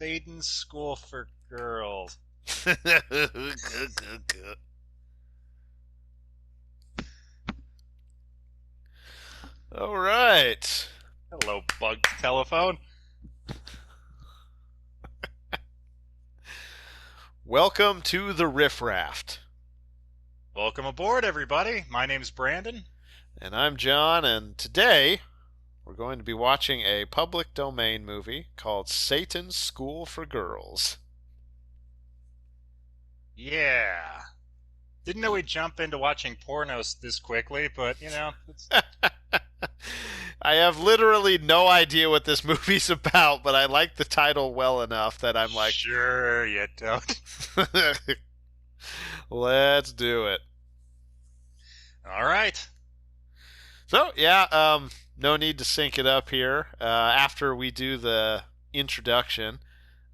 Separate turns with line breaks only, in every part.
Baden School for Girls.
All right.
Hello, Bug Telephone.
Welcome to the Riff Raft.
Welcome aboard, everybody. My name's Brandon.
And I'm John, and today we're going to be watching a public domain movie called Satan's School for Girls.
Yeah. Didn't know we'd jump into watching pornos this quickly, but, it's...
I have literally no idea what this movie's about, but I like the title well enough that I'm like,
Sure you don't.
let's do it.
All right.
So, yeah, no need to sync it up here. After we do the introduction,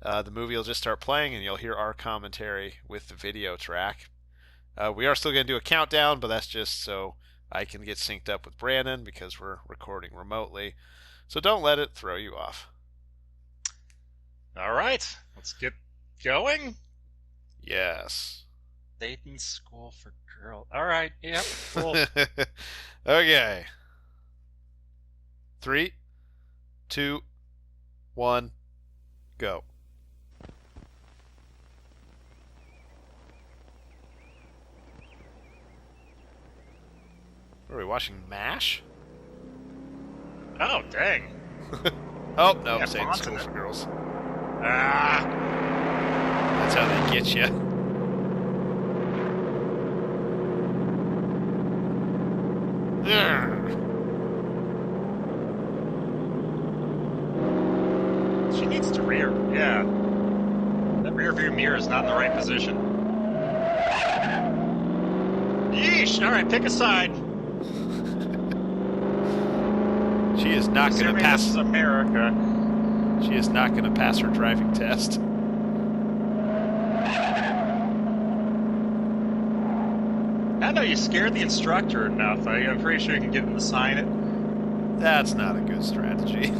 the movie will just start playing and you'll hear our commentary with the video track. We are still going to do a countdown, but that's just so I can get synced up with Brandon because we're recording remotely. So don't let it throw you off.
All right. Let's get going.
Yes.
Baden School for Girls. All right. Yep. Cool.
Okay. 3, 2, 1, go. Are we watching MASH?
Oh, dang.
Oh, no,
Yeah,
Satan's
fonts
School
in it.
for Girls.
Ah.
That's how they get you.
She needs to yeah. That rear view mirror is not in the right position. Yeesh! Alright, pick a side.
She is not going to
Assuming
pass.
This is America.
She is not going to pass her driving test.
I know you scared the instructor enough. I'm pretty sure you can get him to sign it.
That's not a good strategy.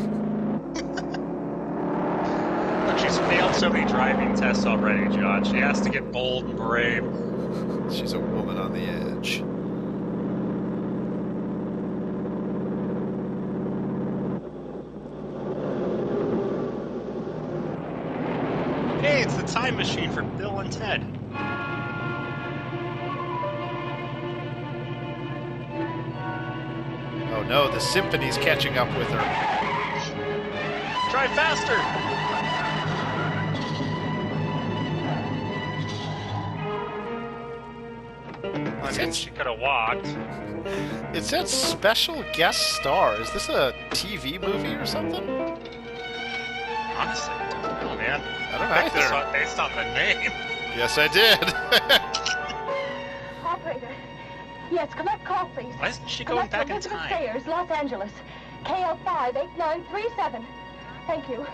Look, she's failed so many driving tests already, John. She has to get bold and brave.
She's a woman on the edge.
Hey, it's the time machine for Bill and Ted.
Oh no, the symphony's catching up with her.
Drive faster! I mean, she could have walked.
It said special guest star. Is this a TV movie or something?
Honestly, I don't know, man.
I don't
I picked this
either.
one based on the name.
Yes, I did.
Operator. Yes, collect call, please.
Why isn't she going back in
Elizabeth
time?
Sayers, Los Angeles. KL58937. Thank you.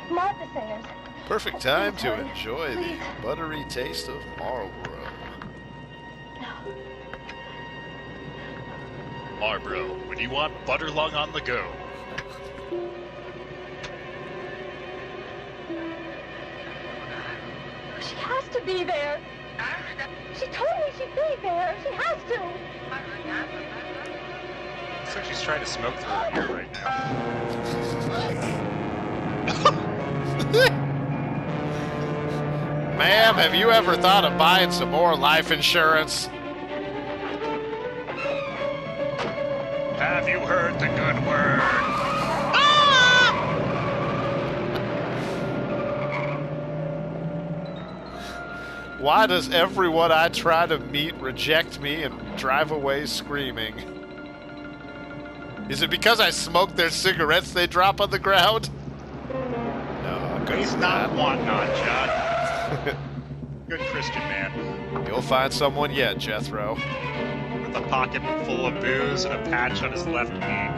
Martha Sayers.
Perfect time to
Hurry,
enjoy the
please.
buttery taste of Marlboro.
Marlboro, when you want butter lung on the go.
She has to be there. She told me she'd be there. She has to.
Looks like she's trying to smoke through her ear right now.
Ma'am, have you ever thought of buying some more life insurance?
Have you heard the good word?
Why does everyone I try to meet reject me and drive away screaming? Is it because I smoke their cigarettes they drop on the ground? No, good
He's
for
not
that.
wanting on, John. Good Christian man.
You'll find someone yet, Jethro.
With a pocket full of booze and a patch on his left knee.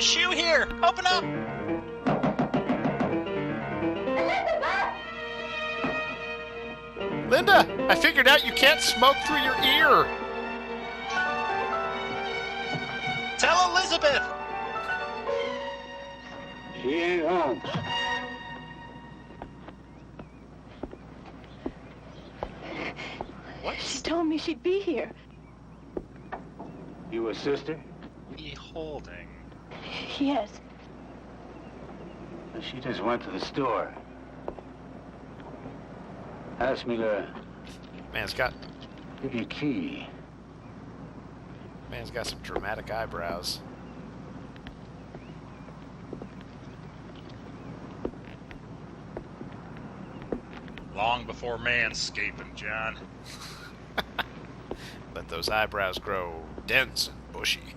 shoe here! Open up!
Elizabeth!
Linda, I figured out you can't smoke through your ear.
Tell Elizabeth!
She ain't home.
What
She told me she'd be here.
You a sister?
be holding?
Yes.
She just went to the store. Asked me to
Man's
give you a key.
got some dramatic eyebrows.
Long before manscaping, John.
Let those eyebrows grow dense and bushy.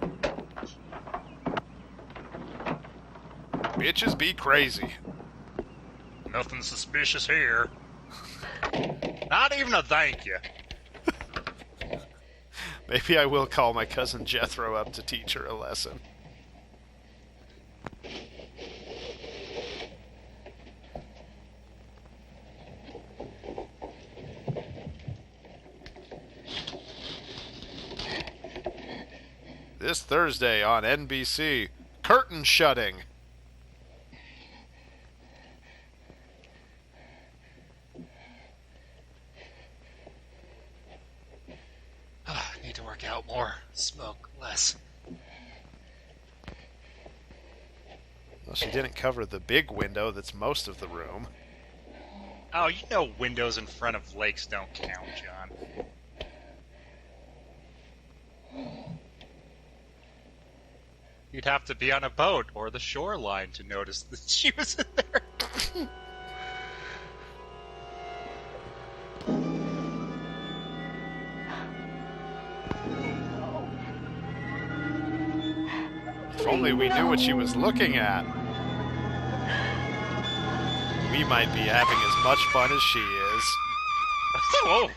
Bitches be crazy.
Nothing suspicious here. Not even a thank you.
Maybe I will call my cousin Jethro up to teach her a lesson. This Thursday on NBC, curtain shutting.
Need to work out more. Smoke less.
Well, she didn't cover the big window that's most of the room.
Oh, you know windows in front of lakes don't count, John. You'd have to be on a boat or the shoreline to notice that she was in there.
If only we knew what she was looking at. We might be having as much fun as she is.
Whoa.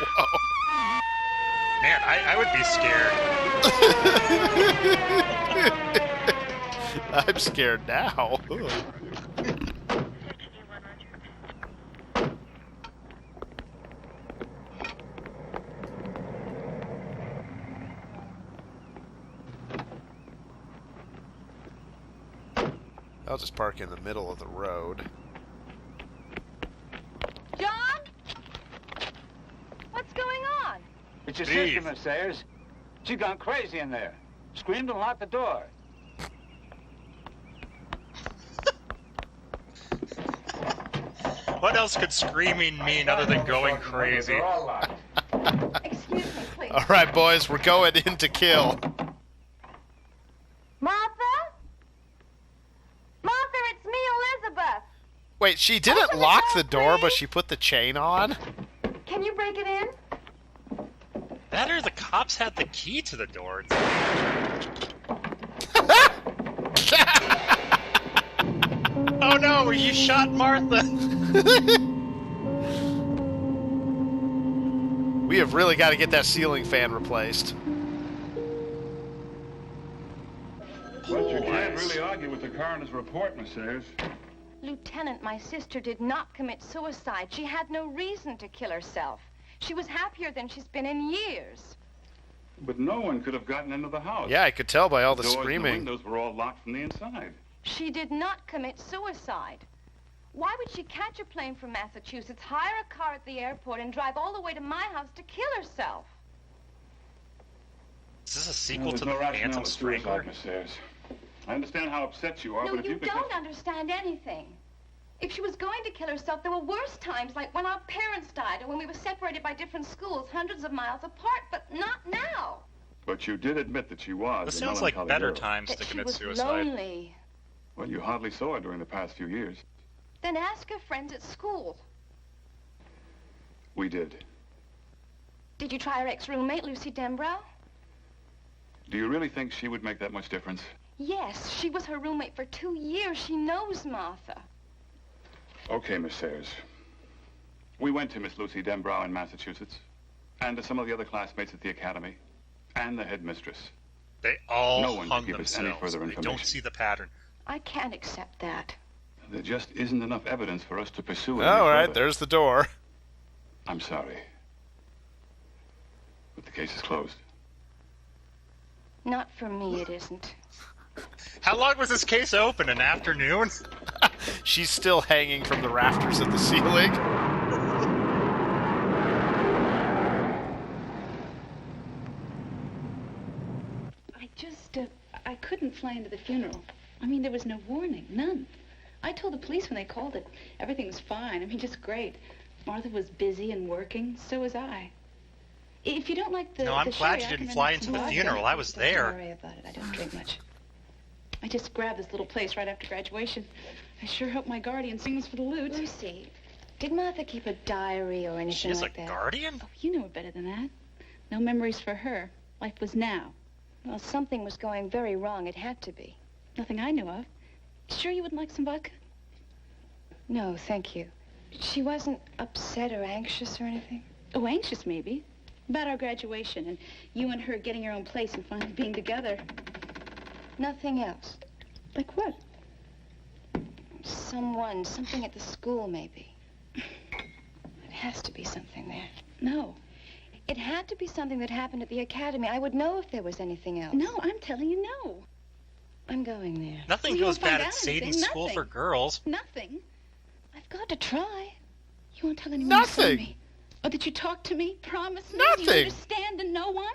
Whoa.
Man, I would be scared.
I'm scared now. I'll just park in the middle of the road.
John? What's going on?
It's your
Steve.
sister, Miss Sayers. She gone crazy in there. Screamed and locked the door.
What else could screaming mean other than going crazy?
They're all locked.
Excuse me, please.
All right, boys, we're going in to kill.
Martha? Martha, it's me, Elizabeth.
Wait, she didn't
Open the
lock
door,
the door, but
please.
she put the chain on?
Can you break it in?
That or the cops had the key to the door. Oh no, you shot Martha!
We have really got to get that ceiling fan replaced.
But you can't really argue with the coroner's report, Miss Sayers.
Lieutenant, my sister did not commit suicide. She had no reason to kill herself. She was happier than she's been in years.
But no one could have gotten into the house.
Yeah, I could tell by all the
Doors and
screaming.
windows were all locked from the inside.
She did not commit suicide. Why would she catch a plane from Massachusetts, hire a car at the airport, and drive all the way to my house to kill herself?
Is this a
Well,
sequel
there's
to
no
the
rationale
Phantom
to
Strangler?
suicide, Miss Sayers. I understand how upset you are,
No,
but if
you
you could
don't
just...
understand anything. If she was going to kill herself, there were worse times, like when our parents died or when we were separated by different schools, hundreds of miles apart, but not now.
But you did admit that she was
This
a
sounds like
melancholy
better
girl.
times
That
to
she
commit
was
suicide.
lonely.
Well, you hardly saw her during the past few years.
Then ask her friends at school.
We did.
Did you try her ex-roommate, Lucy Dembrow?
Do you really think she would make that much difference?
Yes, she was her roommate for 2 years. She knows Martha.
Okay, Miss Sayers. We went to Miss Lucy Dembrow in Massachusetts, and to some of the other classmates at the academy, and the headmistress.
They all
No one can
hung
give us any
themselves.
further
They don't
information.
see the pattern.
I can't accept that.
There just isn't enough evidence for us to pursue it.
All
any
right,
further.
there's the door.
I'm sorry. But the case is closed.
Not for me, it isn't.
How long was this case open? An afternoon?
She's still hanging from the rafters of the ceiling.
I couldn't fly into the funeral. I mean, there was no warning, none. I told the police when they called it everything was fine. I mean, just great. Martha was busy and working, so was I. If you don't like the
No, I'm
the
glad
sherry,
you
I
didn't
can
fly
make
into
some
the
vodka.
funeral. I was there.
Don't worry about it. I don't drink much. I just grabbed this little place right after graduation. I sure hope my guardian sings for the loot.
Lucy, did Martha keep a diary or anything
She is
like
a
that?
guardian?
Oh, you know her better than that. No memories for her. Life was now.
Well, something was going very wrong. It had to be.
Nothing I knew of. Sure you wouldn't like some vodka?
No, thank you. She wasn't upset or anxious or anything?
Oh, anxious maybe. About our graduation and you and her getting your own place and finally being together.
Nothing else?
Like what?
Something at the school, maybe. It has to be something there.
No.
It had to be something that happened at the academy. I would know if there was anything else.
No, I'm telling you no.
I'm going there.
Nothing
Well, you
goes
won't find
bad at
out anything.
Satan's School
Nothing.
for Girls.
Nothing.
I've got to try.
You won't tell anyone you saw
Nothing.
me? Or that you talked to me? Promise me?
Nothing.
You understand and no one?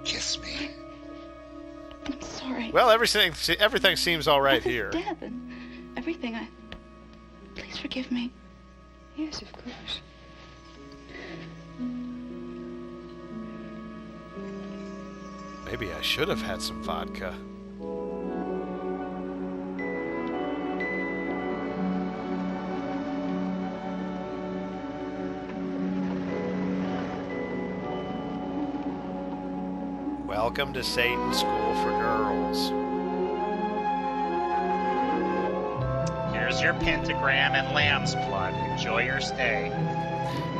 Kiss me.
I'm sorry.
Well, everything seems all right
This is
here.
death and everything. Please forgive me.
Yes, of course.
Maybe I should have had some vodka. Welcome to Satan's School for Girls.
Here's your pentagram and lamb's blood. Enjoy your stay.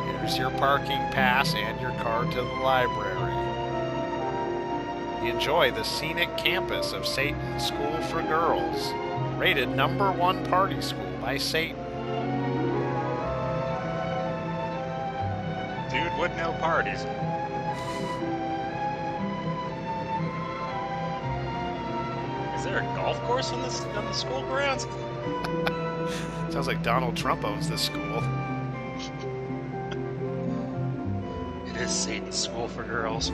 Here's your parking pass and your card to the library. Enjoy the scenic campus of Satan's School for Girls. Rated #1 party school by Satan.
Dude would know parties. Is there a golf course on the school grounds?
Sounds like Donald Trump owns this school.
It is Satan's School for Girls.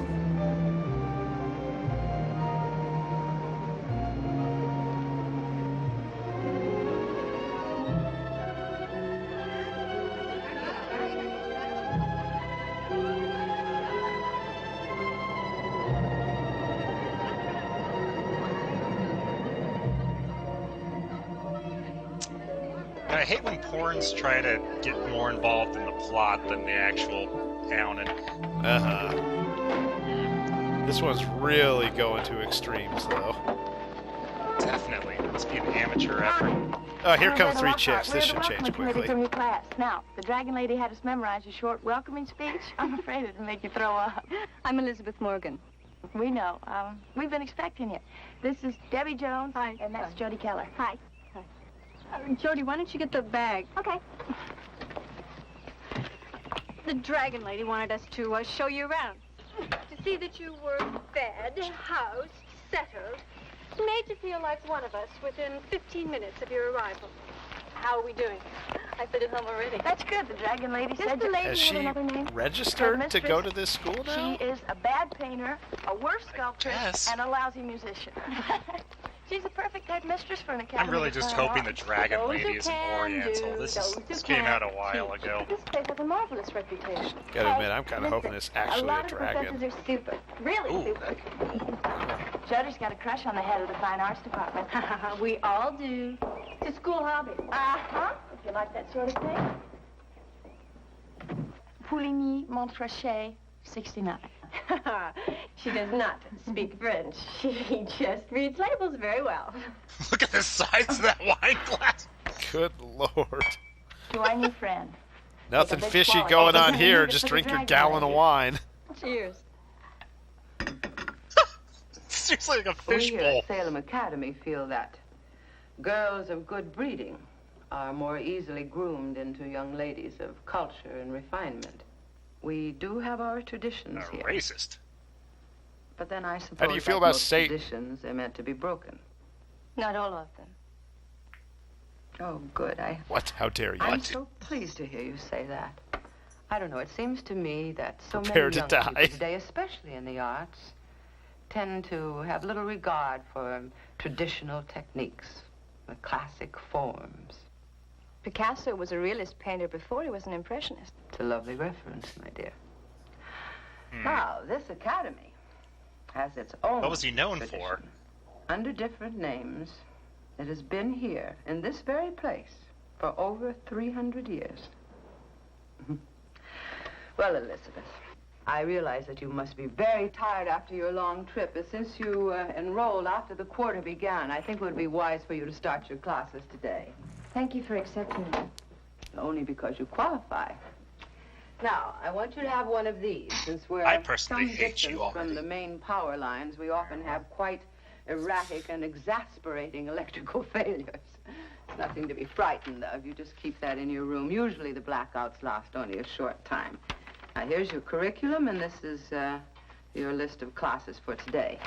I hate when porns try to get more involved in the plot than the actual town, and
Uh-huh. This one's really going to extremes, though.
definitely, it must be an amateur effort.
Oh, here come 3 chicks. This should change
Committee
quickly.
from your class. Now, the Dragon Lady had us memorize a short welcoming speech. I'm afraid it'll make you throw up.
I'm Elizabeth Morgan.
We know. We've been expecting you. This is Debbie Jones.
Hi.
And that's Jody Keller.
Hi.
Jody, why don't you get the bag?
Okay.
The Dragon Lady wanted us to show you around. To see that you were fed, housed, settled. Made to feel like one of us within 15 minutes of your arrival. How are we doing? I feel at home already.
That's good. The Dragon Lady said
the lady
Has
have
she
another name?
registered to
mistress,
go to this school now?
she is a bad painter, a worse sculptress,
guess.
and a lousy musician. She's a perfect headmistress for an academy.
I'm really
of
just
fine
hoping the
arts.
Dragon
Those
Lady
who
is an
can
Oriental.
do,
This
those who
came out a
can't
while
teach.
ago.
This place has a marvelous reputation.
Gotta admit, I'm kind of hoping it's actually
a
a
lot of the
dragon.
professors are stupid. Really
Ooh,
stupid. Jody's got a crush on the head of the fine arts department.
We all do. It's a school hobby.
Uh-huh. If you like that sort of thing. Pouligny, Montrachet, 69.
She does not speak French. She just reads labels very well.
Look at the size of that wine glass.
Good lord.
To our new friend.
Nothing
big
fishy
swallow.
going
Oh,
on
we
here.
need it
Just
for the
drink your
Dragon
gallon of
Lady.
wine.
Cheers.
Seriously, like a
We here
fishbowl.
at Salem Academy feel that girls of good breeding are more easily groomed into young ladies of culture and refinement. We do have our traditions here.
Racist.
But then I suppose
How do you feel
like
about
most
Satan?
traditions are meant to be broken.
Not all of them.
Oh, good.
What? How dare you?
I'm so pleased to hear you say that. I don't know. It seems to me that so
Prepare
many
to
young
die.
people today, especially in the arts, tend to have little regard for traditional techniques, the classic forms.
Picasso was a realist painter before he was an impressionist.
It's a lovely reference, my dear. Now, this academy has its own
What was he known
tradition.
for?
Under different names, it has been here, in this very place, for over 300 years. Well, Elizabeth, I realize that you must be very tired after your long trip, but since you enrolled after the quarter began, I think it would be wise for you to start your classes today.
Thank you for accepting me.
Only because you qualify. Now, I want you to have one of these, since we're
I personally
some
hate
distance
you already.
from the main power lines. We often have quite erratic and exasperating electrical failures. It's nothing to be frightened of. You just keep that in your room. Usually the blackouts last only a short time. Now, here's your curriculum, and this is your list of classes for today.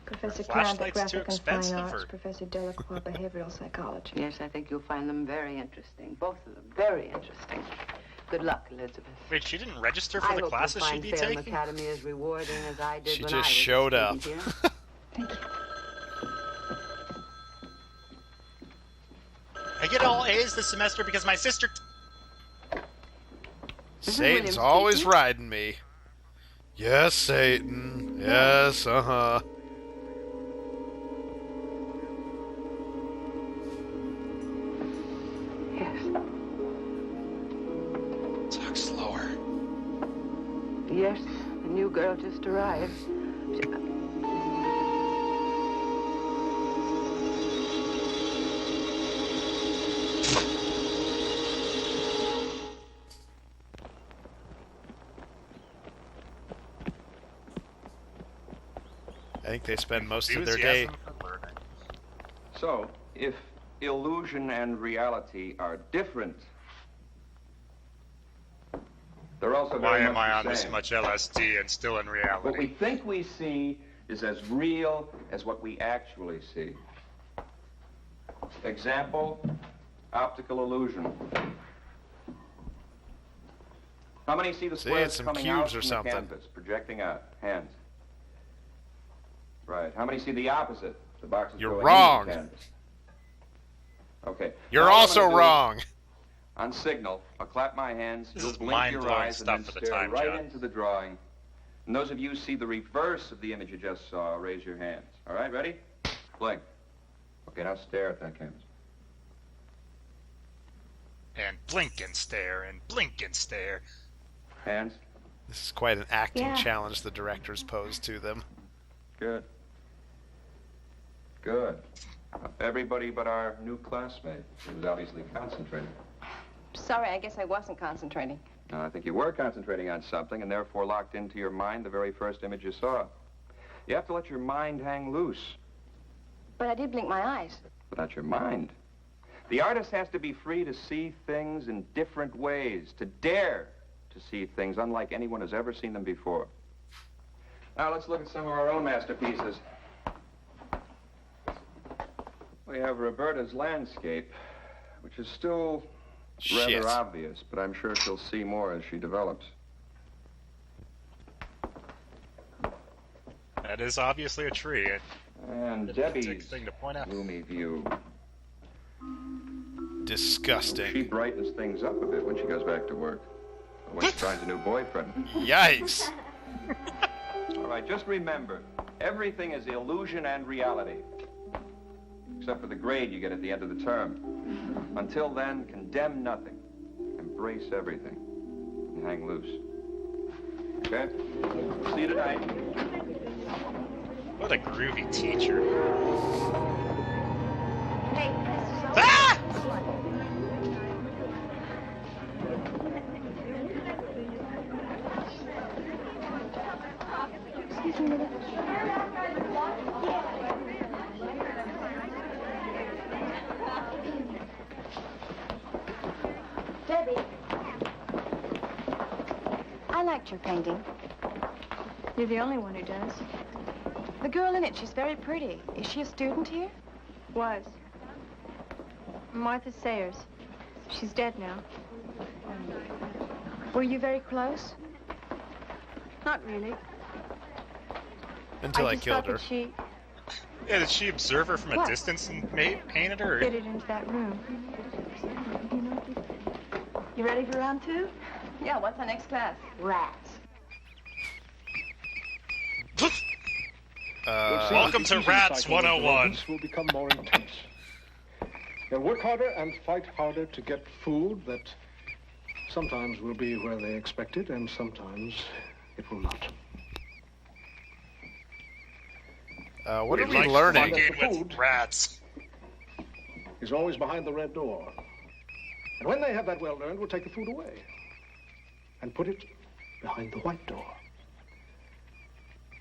Professor
Are
Clamp,
flashlights
Graphic
too
and Fine
expensive,
Arts.
or-
Professor Delacroix, Behavioral Psychology.
Yes, I think you'll find them very interesting. Both of them very interesting. Good luck, Elizabeth.
Wait, she didn't register
I
for the
hope
classes
you'll
she'd
find
be
Salem
taking?
Academy as rewarding as I did
She
when
just
I was a
showed up.
student here.
Thank you.
I get all A's this semester because my sister...
Satan's
William
always
speaking.
riding me. Yes, Satan. Yes, uh-huh.
Yes.
Talk slower.
Yes, the new girl just arrived.
I think they spend most of their day.
Enthusiasm for learning.
So, if illusion and reality are different, they're also
Why
very
am
much
I
the
on this
same.
much LSD and still in
What we
reality?
think we see is as real as what we actually see. Example, optical illusion. How many see the
See,
squares
it's some
coming
cubes
out
or
from
something.
the canvas, projecting out? Hands. Right. How many see the opposite? The boxes
You're
going
wrong.
into the canvas. Okay.
You're
Now what I'm
also
gonna do-
wrong.
On signal, I'll clap my hands,
This
you'll
is
blink your
mind-blowing
eyes, and
stuff
then
for the
stare
time,
right
John.
into the drawing. And those of you who see the reverse of the image you just saw, raise your hands. All right, ready? Blink. Okay, now stare at that canvas.
And blink and stare and blink and stare.
Hands.
This is quite an acting
Yeah.
challenge the directors posed to them.
Good. Good. Everybody but our new classmate, who was obviously concentrating.
Sorry, I guess I wasn't concentrating.
No, I think you were concentrating on something and therefore locked into your mind the very first image you saw. You have to let your mind hang loose.
But I did blink my eyes.
But that's your mind. The artist has to be free to see things in different ways, to dare to see things unlike anyone has ever seen them before. Now let's look at some of our own masterpieces. We have Roberta's landscape, which is still
Shit.
rather obvious, but I'm sure she'll see more as she develops.
That is obviously a tree.
And
It's a big
Debbie's
thing to point out.
gloomy view. She
Disgusting.
brightens things up a bit when she goes back to work. Or when she finds a new boyfriend.
Yikes.
All right, just remember, everything is illusion and reality. Except for the grade you get at the end of the term. Until then, condemn nothing. Embrace everything. And hang loose. Okay? See you tonight.
What a groovy teacher.
Hey, Mr.
Ah!
I liked your painting.
You're the only one who does.
The girl in it, she's very pretty. Is she a student here?
Was. Martha Sayers. She's dead now.
Were you very close?
Not really.
Until I
just
killed
thought
her.
that she
Yeah, did she observe her from a
What?
distance and painted her?
fitted into that room.
You ready for round two?
Yeah, what's our next class?
Rats.
Welcome to Rats 101.
Will become more intense. They'll work harder and fight harder to get food that sometimes will be where they expect it and sometimes it will not.
What are we
like
learning?
fucking with rats.
Is always behind the red door. And when they have that well learned, we'll take the food away and put it behind the white door.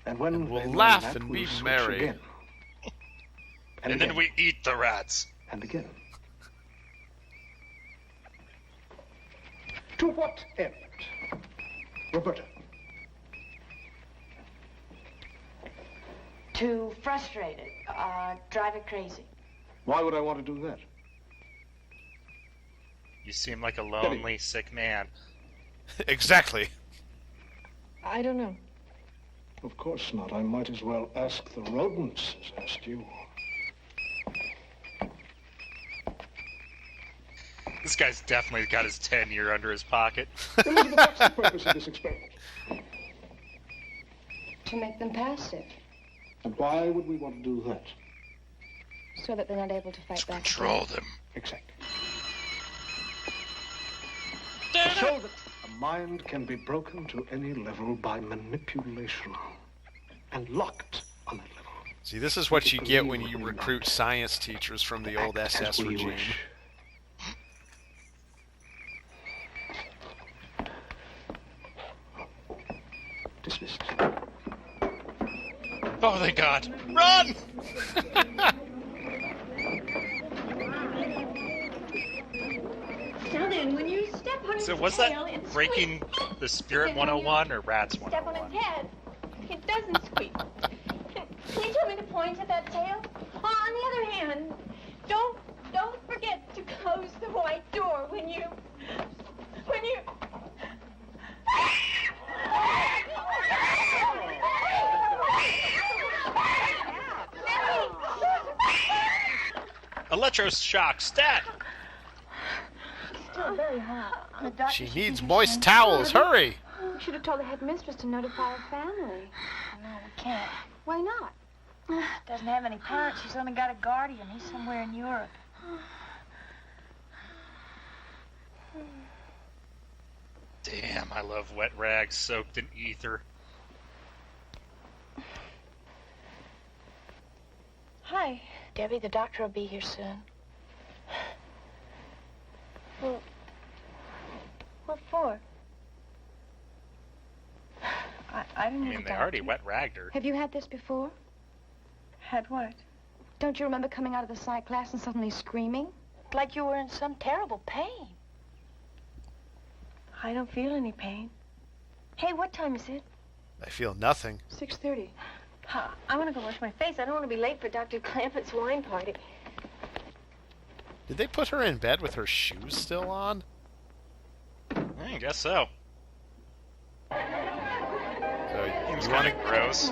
And when
we'll
they learn
laugh
that,
and
we'll
be
switch
merry.
Again.
And then we eat the rats.
And again. To what end? Roberta.
To frustrate it, drive it crazy.
Why would I want to do that?
You seem like a lonely, sick man.
Exactly.
I don't know.
Of course not. I might as well ask the rodents as ask you.
This guy's definitely got his 10-year under his pocket.
Elizabeth, what's the purpose of this experiment?
To make them passive,
And why would we want to do that?
so that they're not able to fight back.
Control them.
Exactly. So that a mind can be broken to any level by manipulation and locked on that level.
See, this is what you get when you recruit science teachers from the old
Act
SS
as we
regime.
wish. Dismissed.
Oh, thank God. Run!
Now then, when you step on his
So was
tail,
that
it
Breaking the Spirit 101 or Rats
step on
101?
his head, it doesn't squeak. Can you tell me the point of that tail? On the other hand, don't forget to close the white door when you.
Electroshock stat!
Still very hot.
She needs moist towels. Hurry!
We should have told the headmistress to notify her family.
No, we can't.
Why not?
Doesn't have any parents. She's only got a guardian. He's somewhere in Europe.
Damn, I love wet rags soaked in ether.
Hi. Debbie, the doctor will be here soon.
Well, what for?
I don't
I
need
mean,
a
they already
doctor.
wet ragged her.
Have you had this before?
Had what?
Don't you remember coming out of the psych class and suddenly screaming?
Like you were in some terrible pain.
I don't feel any pain. Hey, what time is it?
I feel nothing.
6:30.
I want to go wash my face. I don't want to be late for Dr. Clampett's wine party.
Did they put her in bed with her shoes still on?
I guess so.
So
Seems
you
kind
want
of gross.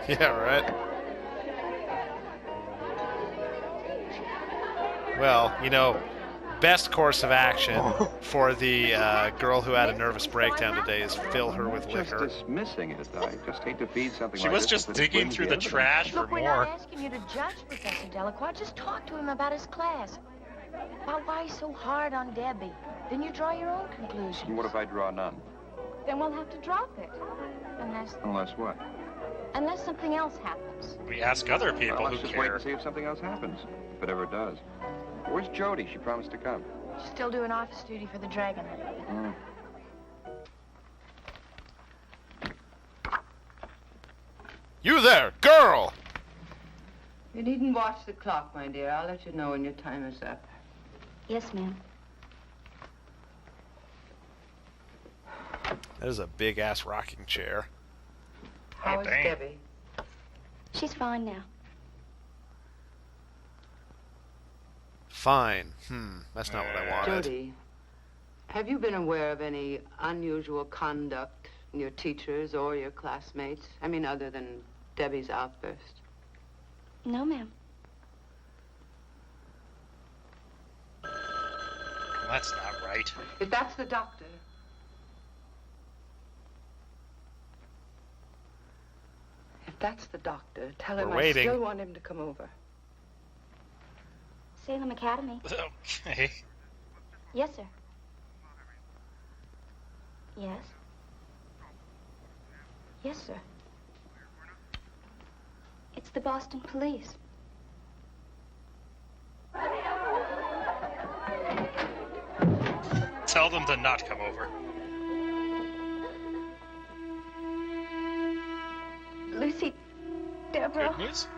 Yeah, right. Well, you know, best course of action for the girl who had a nervous breakdown today is fill her with
Just
liquor.
dismissing it. I just hate to feed something
She
like
was
this
just
with its
digging
flimsy
through the
evidence.
trash for
Look, we're
more.
not asking you to judge Professor Delacroix. Just talk to him about his class. About why he's so hard on Debbie. Then you draw your own conclusions.
And what if I draw none?
Then we'll have to drop it.
Unless what?
Unless something else happens.
We ask other people
Well,
who
let's just wait
care.
and see if something else happens. If it ever does. Where's Jody? She promised to come.
She's still doing office duty for the Dragon.
You there, girl!
You needn't watch the clock, my dear. I'll let you know when your time is up.
Yes, ma'am.
That is a big-ass rocking chair.
How is
dang.
Debbie?
She's fine now.
Fine. That's not what I wanted.
Jody, have you been aware of any unusual conduct in your teachers or your classmates? I mean, other than Debbie's outburst.
No, ma'am.
That's not right.
If that's the doctor. If that's the doctor, tell him
We're waiting.
I still want him to come over.
Salem Academy.
Okay.
Yes, sir. Yes. Yes, sir. It's the Boston Police.
Tell them to not come over.
Lucy Devereaux
Good news?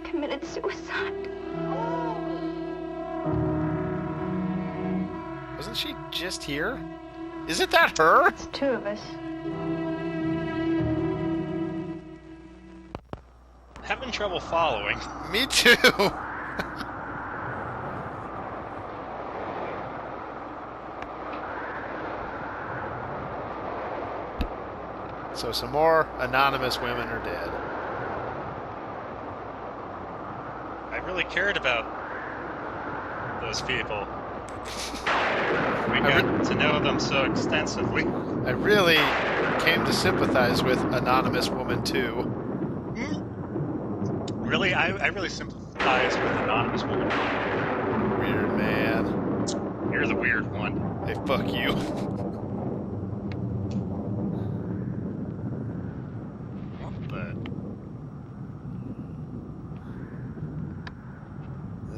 committed suicide.
Wasn't she just here? Isn't that her?
It's two of us.
Having trouble following.
Me too. So some more anonymous women are dead.
I really cared about those people. We got to know them so extensively.
I really came to sympathize with Anonymous Woman 2.
Really, I really sympathize with Anonymous Woman.
Weird man.
You're the weird one.
Hey, fuck you.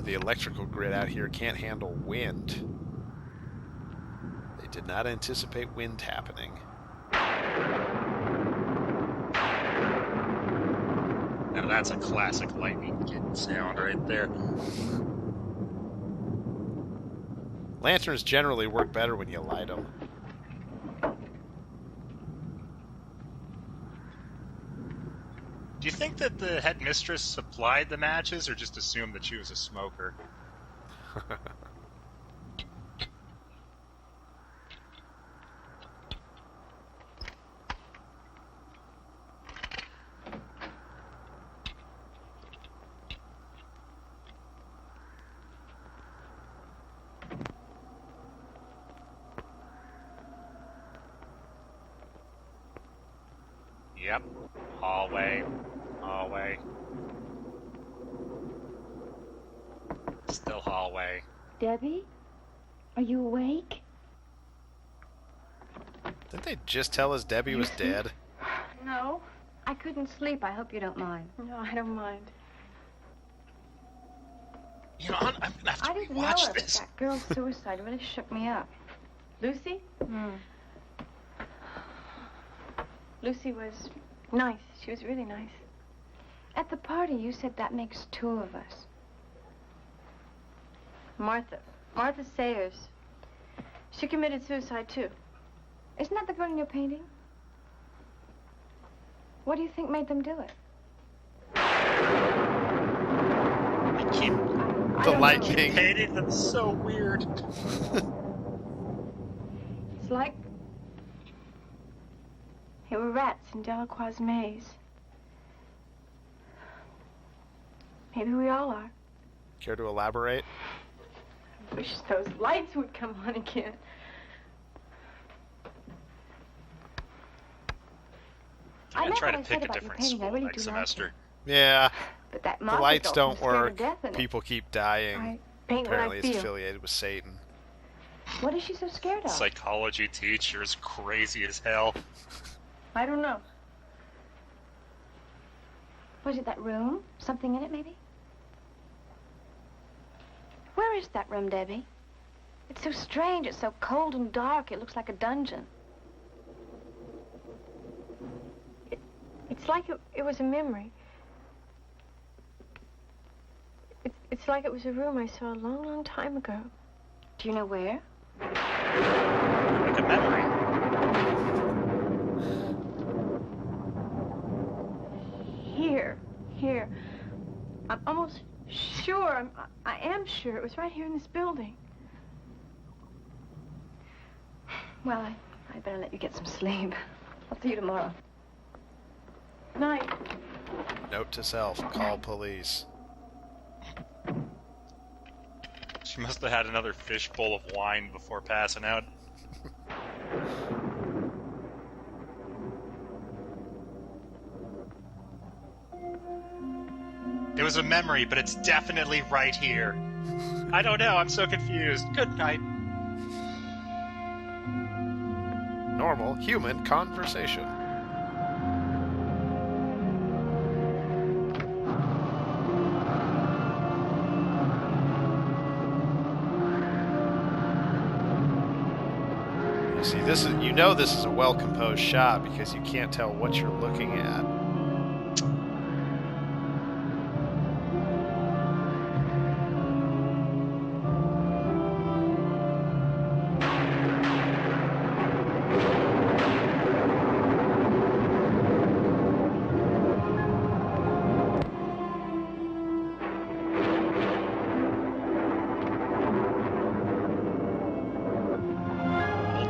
The electrical grid out here can't handle wind. They did not anticipate wind happening.
Now that's a classic lightning kid sound right there.
Lanterns generally work better when you light them.
Do you think that the headmistress supplied the matches, or just assumed that she was a smoker? Yep. Hallway. Hallway. Still hallway.
Debbie? Are you awake?
Didn't they just tell us Debbie was dead?
No. I couldn't sleep. I hope you don't mind.
No, I don't mind.
You know, I'm gonna have to
I didn't know
rewatch
it.
this.
That girl's suicide really shook me up.
Lucy?
Hmm.
Lucy was nice. She was really nice.
At the party, you said that makes two of us.
Martha. Martha Sayers. She committed suicide, too.
Isn't that the girl in your painting? What do you think made them do it?
I keep
The lightning.
hating them so weird.
It's like they were rats in Delacroix maze. Maybe we all are.
Care to elaborate?
I wish those lights would come on again.
I'm gonna try to
what I said
pick a
about your
different
painting. I
school
really
next
do like
semester.
Yeah.
But that
The
Martha
lights
girl
don't
was scared to
work.
death in it.
People keep dying.
I paint
Apparently
what I
it's
feel.
affiliated with Satan.
What is she so scared of?
Psychology teacher's crazy as hell.
I don't know.
Was it that room? Something in it, maybe? Where is that room, Debbie? It's so strange. It's so cold and dark. It looks like a dungeon.
It's like it was a memory. It's like it was a room I saw a long, long time ago.
Do you know where?
Like a memory.
I am sure it was right here in this building.
Well, I'd better let you get some sleep. I'll see you tomorrow.
Night.
Note to self, call police.
She must have had another fishbowl of wine before passing out. It was a memory, but it's definitely right here. I don't know, I'm so confused. Good night.
Normal human conversation. You see, this is a well-composed shot because you can't tell what you're looking at.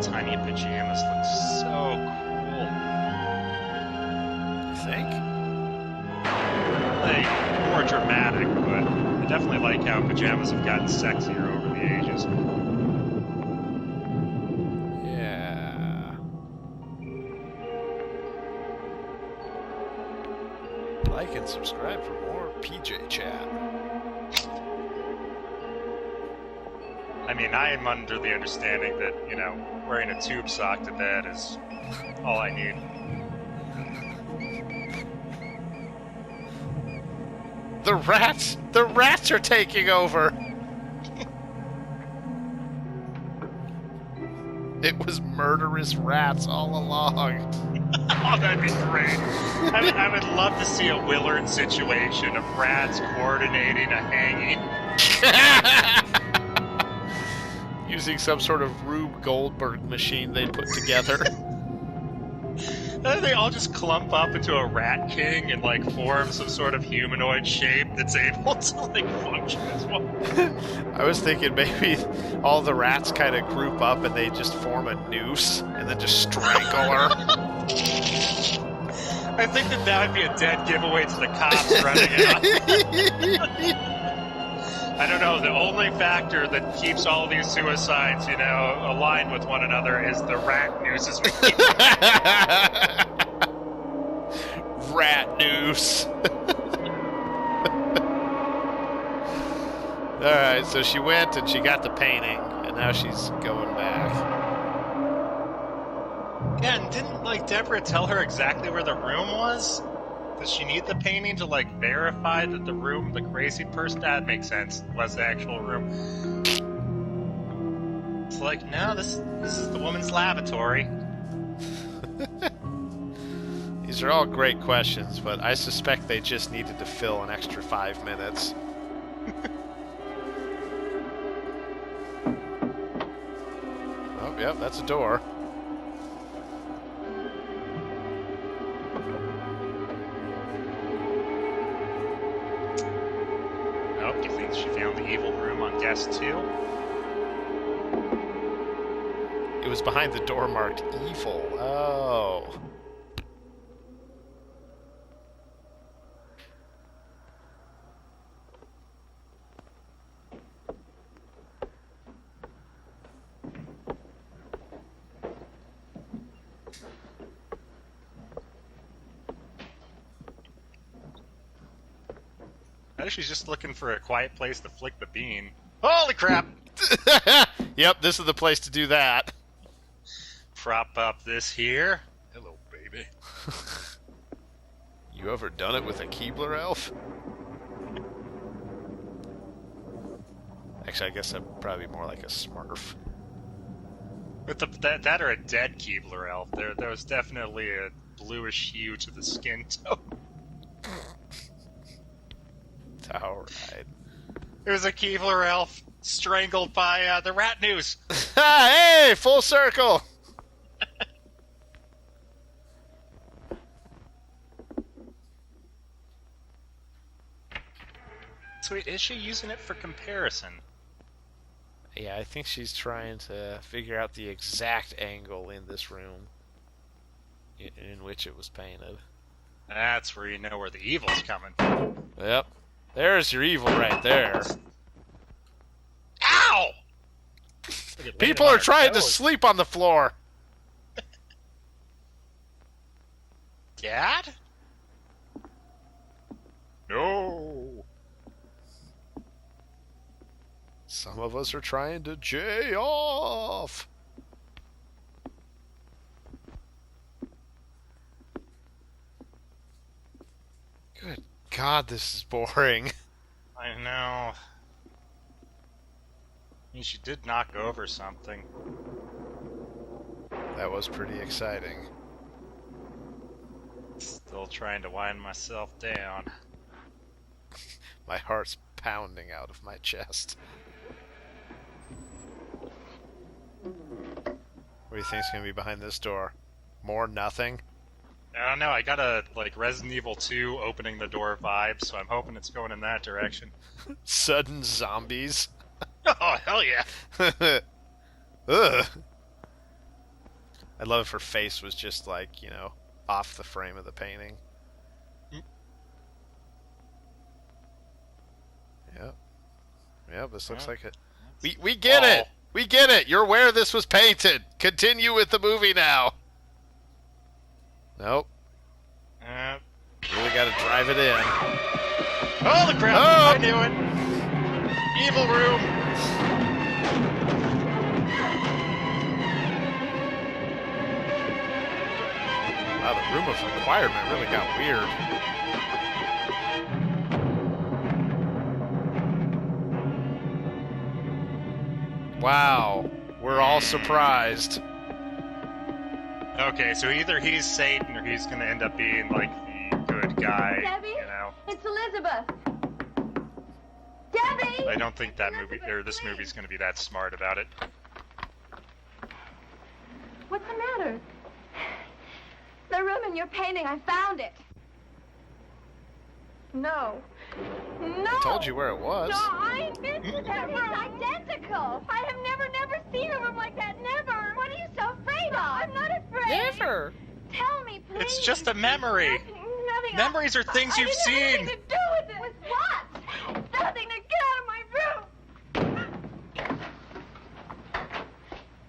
Tiny pajamas look so cool.
You think?
Like, more dramatic, but I definitely like how pajamas have gotten sexier over the ages.
Yeah. Like and subscribe for more PJ chat.
I mean, I am under the understanding that, you know, wearing a tube sock to bed is all I need.
The rats are taking over. It was murderous rats all along.
Oh, that'd be great. I would love to see a Willard situation of rats coordinating a hanging.
Using some sort of Rube Goldberg machine they put together.
They all just clump up into a rat king and like form some sort of humanoid shape that's able to like function as one.
I was thinking maybe all the rats kind of group up and they just form a noose and then just strangle her.
I think that would be a dead giveaway to the cops running out. I don't know, the only factor that keeps all these suicides, you know, aligned with one another is the rat nooses we keep.
Rat noose. Alright, so she went and she got the painting, and now she's going back.
Yeah, and didn't, like, Deborah tell her exactly where the room was? Does she need the painting to, like, verify that the room, the crazy person, that makes sense, was the actual room? It's like, no, this is the woman's lavatory.
These are all great questions, but I suspect they just needed to fill an extra 5 minutes. Oh, yep, that's a door.
Oh, you think she found the evil room on guest 2?
It was behind the door marked evil. Oh.
I think she's just looking for a quiet place to flick the bean. Holy crap!
Yep, this is the place to do that.
Prop up this here. Hello, baby.
You ever done it with a Keebler elf? Actually, I guess that'd probably be more like a Smurf.
With that or a dead Keebler elf. There was definitely a bluish hue to the skin tone.
Alright.
It was a Keebler elf strangled by the rat noose.
Hey, full circle!
So is she using it for comparison?
Yeah, I think she's trying to figure out the exact angle in this room in which it was painted.
That's where you know where the evil's coming from.
Yep. There's your evil right there.
Ow!
People are trying to sleep on the floor.
Dad? No.
Some of us are trying to jay off. Good God, this is boring.
I know. I mean, she did knock over something.
That was pretty exciting.
Still trying to wind myself down.
My heart's pounding out of my chest. What do you think's gonna be behind this door? More nothing?
I don't know, I got a, like, Resident Evil 2 opening the door vibe, so I'm hoping it's going in that direction.
Sudden zombies?
Oh, hell yeah!
Ugh. I'd love if her face was just like, you know, off the frame of the painting. Yep. Yep, this looks like it. We get it! We get it! You're aware this was painted! Continue with the movie now! Nope. Really gotta drive it in.
Holy crap!
Oh!
I knew it! Evil room!
Wow, the room of requirement really got weird. Wow, we're all surprised.
Okay, so either he's Satan or he's gonna end up being, like, the good guy,
Debbie?
you know?
It's Elizabeth. Debbie!
I don't think that movie, or this movie's gonna be that smart about it.
What's the matter? The room in your painting, I found it. No. No!
I told you where it was.
No, I missed that room. It's identical. I have never seen a room like that. Never. What are you so afraid of? I'm not afraid.
Never.
Tell me, please.
It's just a memory.
Nothing.
Memories are things you've
I didn't have
seen.
anything to do with it. With what? Nothing. Now get out of my room.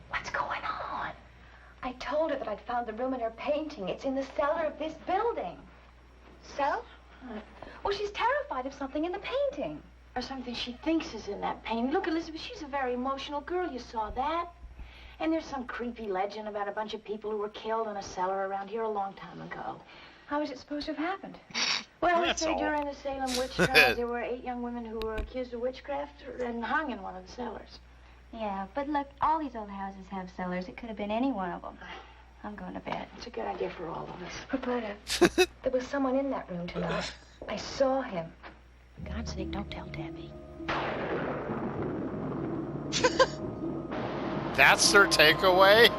What's going on? I told her that I'd found the room in her painting. It's in the cellar of this building. So? Well, she's terrified of something in the painting.
Or something she thinks is in that painting. Look, Elizabeth, she's a very emotional girl. You saw that. And there's some creepy legend about a bunch of people who were killed in a cellar around here a long time ago.
How is it supposed to have happened?
Well, they
That's
say
all.
during the Salem witch trials, there were 8 young women who were accused of witchcraft and hung in one of the cellars.
Yeah, but look, all these old houses have cellars. It could have been any one of them. I'm going to bed.
It's a good idea for all of us.
Roberta, there was someone in that room tonight. I saw him.
For God's sake, don't tell Debbie.
That's their takeaway?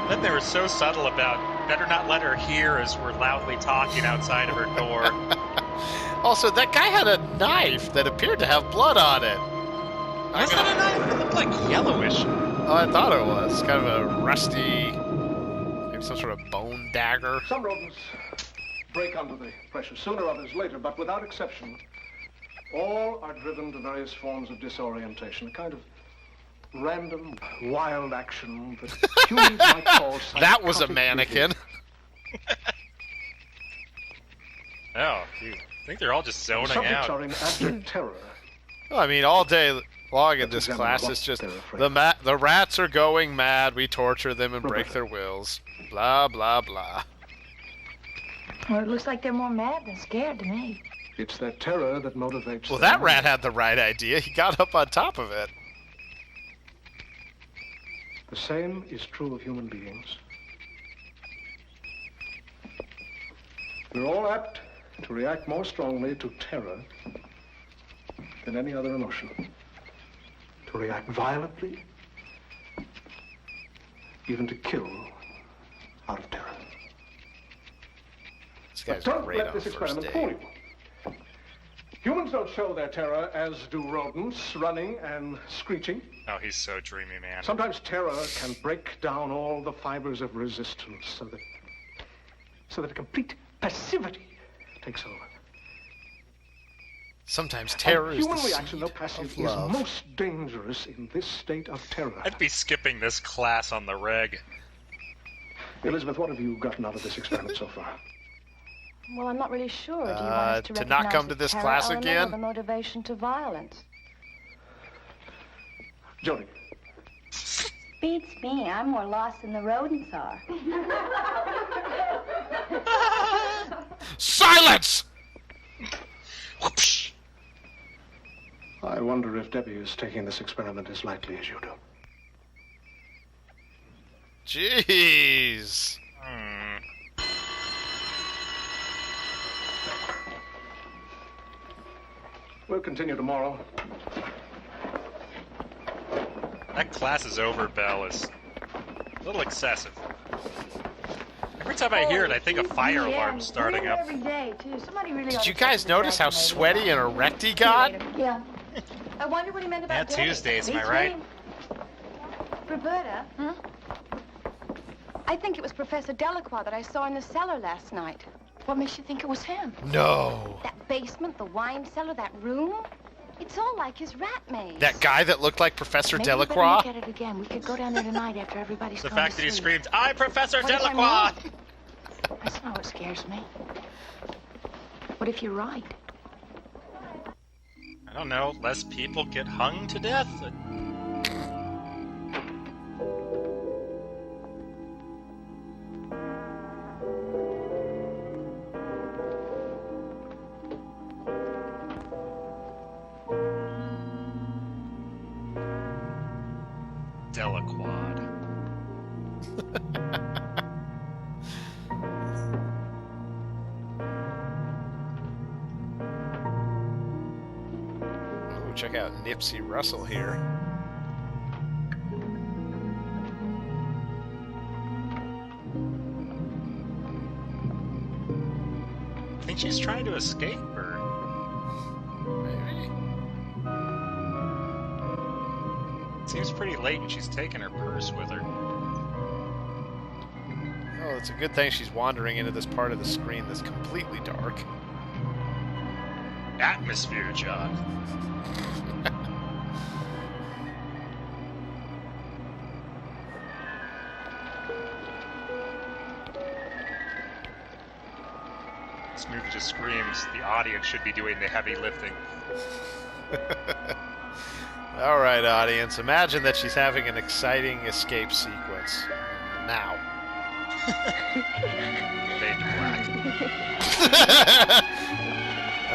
Then they were so subtle about better not let her hear as we're loudly talking outside of her door.
Also, that guy had a knife that appeared to have blood on it.
Was that a knife? It looked like yellowish.
Oh, I thought it was. Kind of a rusty, maybe some sort of bone dagger.
Some rodents break under the pressure sooner, others later, but without exception, all are driven to various forms of disorientation, a kind of random, wild action that humans might call
That was a
psychotic
mannequin.
Oh, dude. I think they're all just zoning
Subjects
out.
are in abject terror.
Well, I mean, all day long in this
examine
class,
what
it's just
they're afraid
the rats are going mad. We torture them and break their wills. Blah blah blah.
Well, it looks like they're more mad than scared to me.
It's that terror that motivates
Well,
them.
that rat had the right idea. He got up on top of it.
The same is true of human beings. We're all apt to react more strongly to terror than any other emotion. To react violently, even to kill out of terror.
This
But
guy's
don't
great
let
on
this
the first
experiment
date.
fool you. Humans don't show their terror as do rodents, running and screeching.
Oh, he's so dreamy, man.
Sometimes terror can break down all the fibers of resistance so that a complete passivity takes over.
Sometimes terror is
human
the
reaction, though
seed
passive,
of
is
love.
most dangerous in this state of terror.
I'd be skipping this class on the reg.
Elizabeth, what have you gotten out of this experiment so far?
Well, I'm not really sure. Do you want us to
to not
recognize
come
the
to this
terror
class
element
again?
or the motivation to violence?
Jody.
Beats me. I'm more lost than the rodents are.
Silence!
Whoops.
I wonder if Debbie is taking this experiment as lightly as you do.
Jeez.
We'll continue tomorrow.
That class is over bell is a little excessive. Every time I hear it, I think a fire alarm's starting up.
Every day, too. Somebody really
Did you guys notice how sweaty and erect he got?
Yeah. I wonder what he meant about
Yeah,
Debbie.
Tuesdays, am I right?
Roberta? Huh? I think it was Professor Delacroix that I saw in the cellar last night. What makes you think it was him?
No.
That basement, the wine cellar, that room? It's all like his rat maze.
That guy that looked like Professor
Maybe we better
Delacroix?
look at it again. We could go down there tonight after everybody's
The
gone
fact
to
that he
sleep.
screamed, "I'm Professor
What if I'm
Delacroix!"
wrong? That's not what scares me. What if you're right?
I don't know, less people get hung to death. Delaquad.
Ooh, check out Nipsey Russell here.
I think she's trying to escape, or...
Maybe.
It seems pretty late and she's taken her purse with her.
Oh, it's a good thing she's wandering into this part of the screen that's completely dark.
Atmosphere, John. This movie just screams the audience should be doing the heavy lifting.
All right, audience. Imagine that she's having an exciting escape sequence. Now.
Fade to black.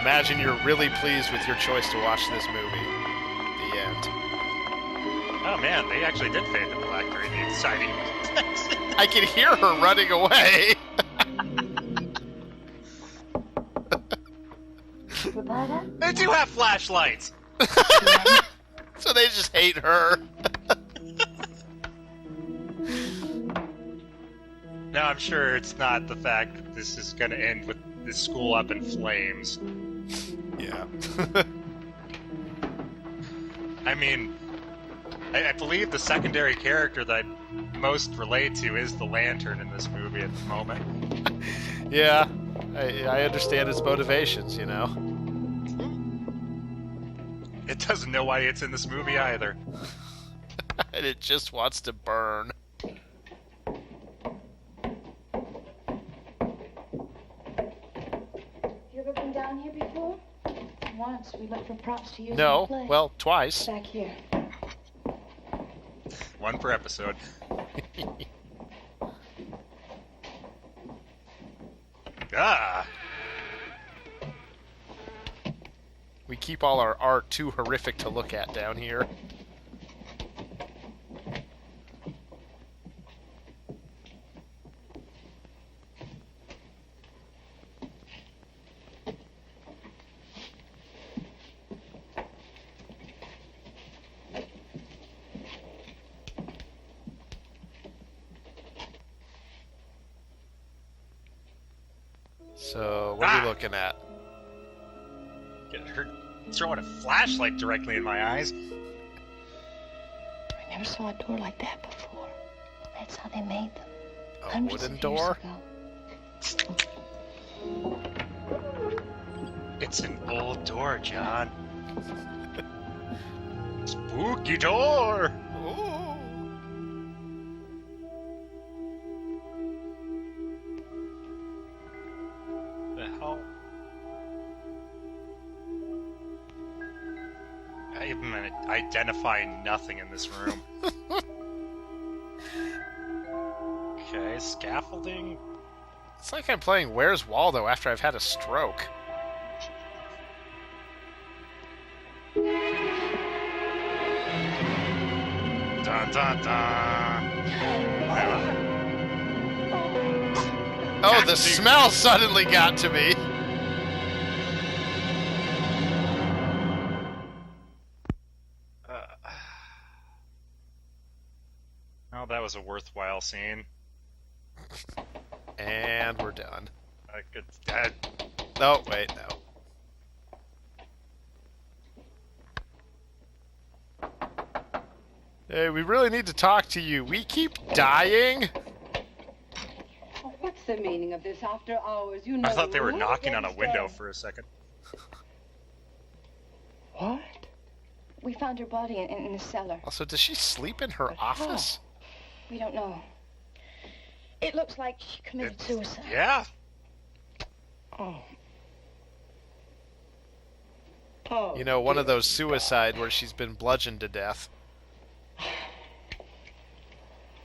Imagine you're really pleased with your choice to watch this movie. The end.
Oh man, they actually did fade to black during the exciting.
I can hear her running away.
Roberta?
They do have flashlights.
So they just hate her.
No, I'm sure it's not the fact that this is going to end with the school up in flames.
Yeah.
I mean, I believe the secondary character that I most relate to is the Lantern in this movie at the moment.
Yeah. I understand its motivations, you know.
It doesn't know why it's in this movie either.
And it just wants to burn.
You ever been down here before? Once. We looked for props to use in the
No.
play.
Well, twice.
Back here.
One per episode. Ah!
We keep all our art too horrific to look at down here. So, what are we looking at?
Get her throwing a flashlight directly in my eyes.
I never saw a door like that before. That's how they made them.
A
Hundreds
wooden
of
door?
years ago.
It's an old door, John. Spooky door!
Ooh.
The hell? I'm identifying nothing in this room. Okay, scaffolding.
It's like I'm playing Where's Waldo after I've had a stroke.
Dun dun dun.
Oh, the smell suddenly got to me.
Oh, that was a worthwhile scene.
And we're done.
It's dead.
Oh, wait, no. Hey, we really need to talk to you. We keep dying.
Oh, what's the meaning of this after hours? You know
I thought they were
the
knocking on a
rules,
window
Dad.
for a second.
What?
We found her body in the cellar.
Also, does she sleep in her office?
We don't know. It looks like she committed suicide.
Yeah.
Oh. Oh.
You know, one of those suicide where she's been bludgeoned to death.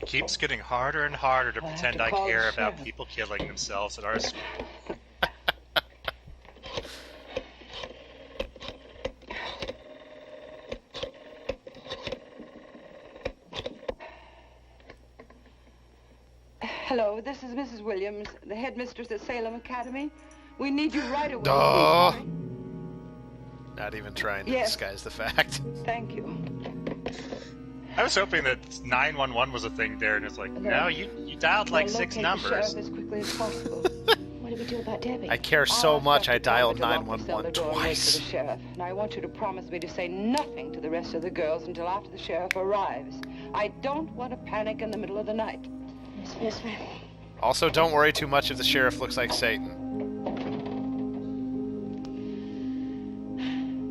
It keeps getting harder and harder to pretend I
call the
care about
sheriff.
people killing themselves at our school.
Hello, this is Mrs. Williams, the headmistress at Salem Academy. We need you right away.
Oh. Not even trying to
Yes.
disguise the fact.
Thank you.
I was hoping that 911 was a thing there, and it's like, no, you dialed like
We'll
6
locate
numbers.
The sheriff as quickly as possible.
What do we do about Debbie?
I care so much I dialed
To lock the cellar
911
door and wait for
twice.
the sheriff. Now I want you to promise me to say nothing to the rest of the girls until after the sheriff arrives. I don't want to panic in the middle of the night.
Yes, ma'am.
Also, don't worry too much if the sheriff looks like Satan.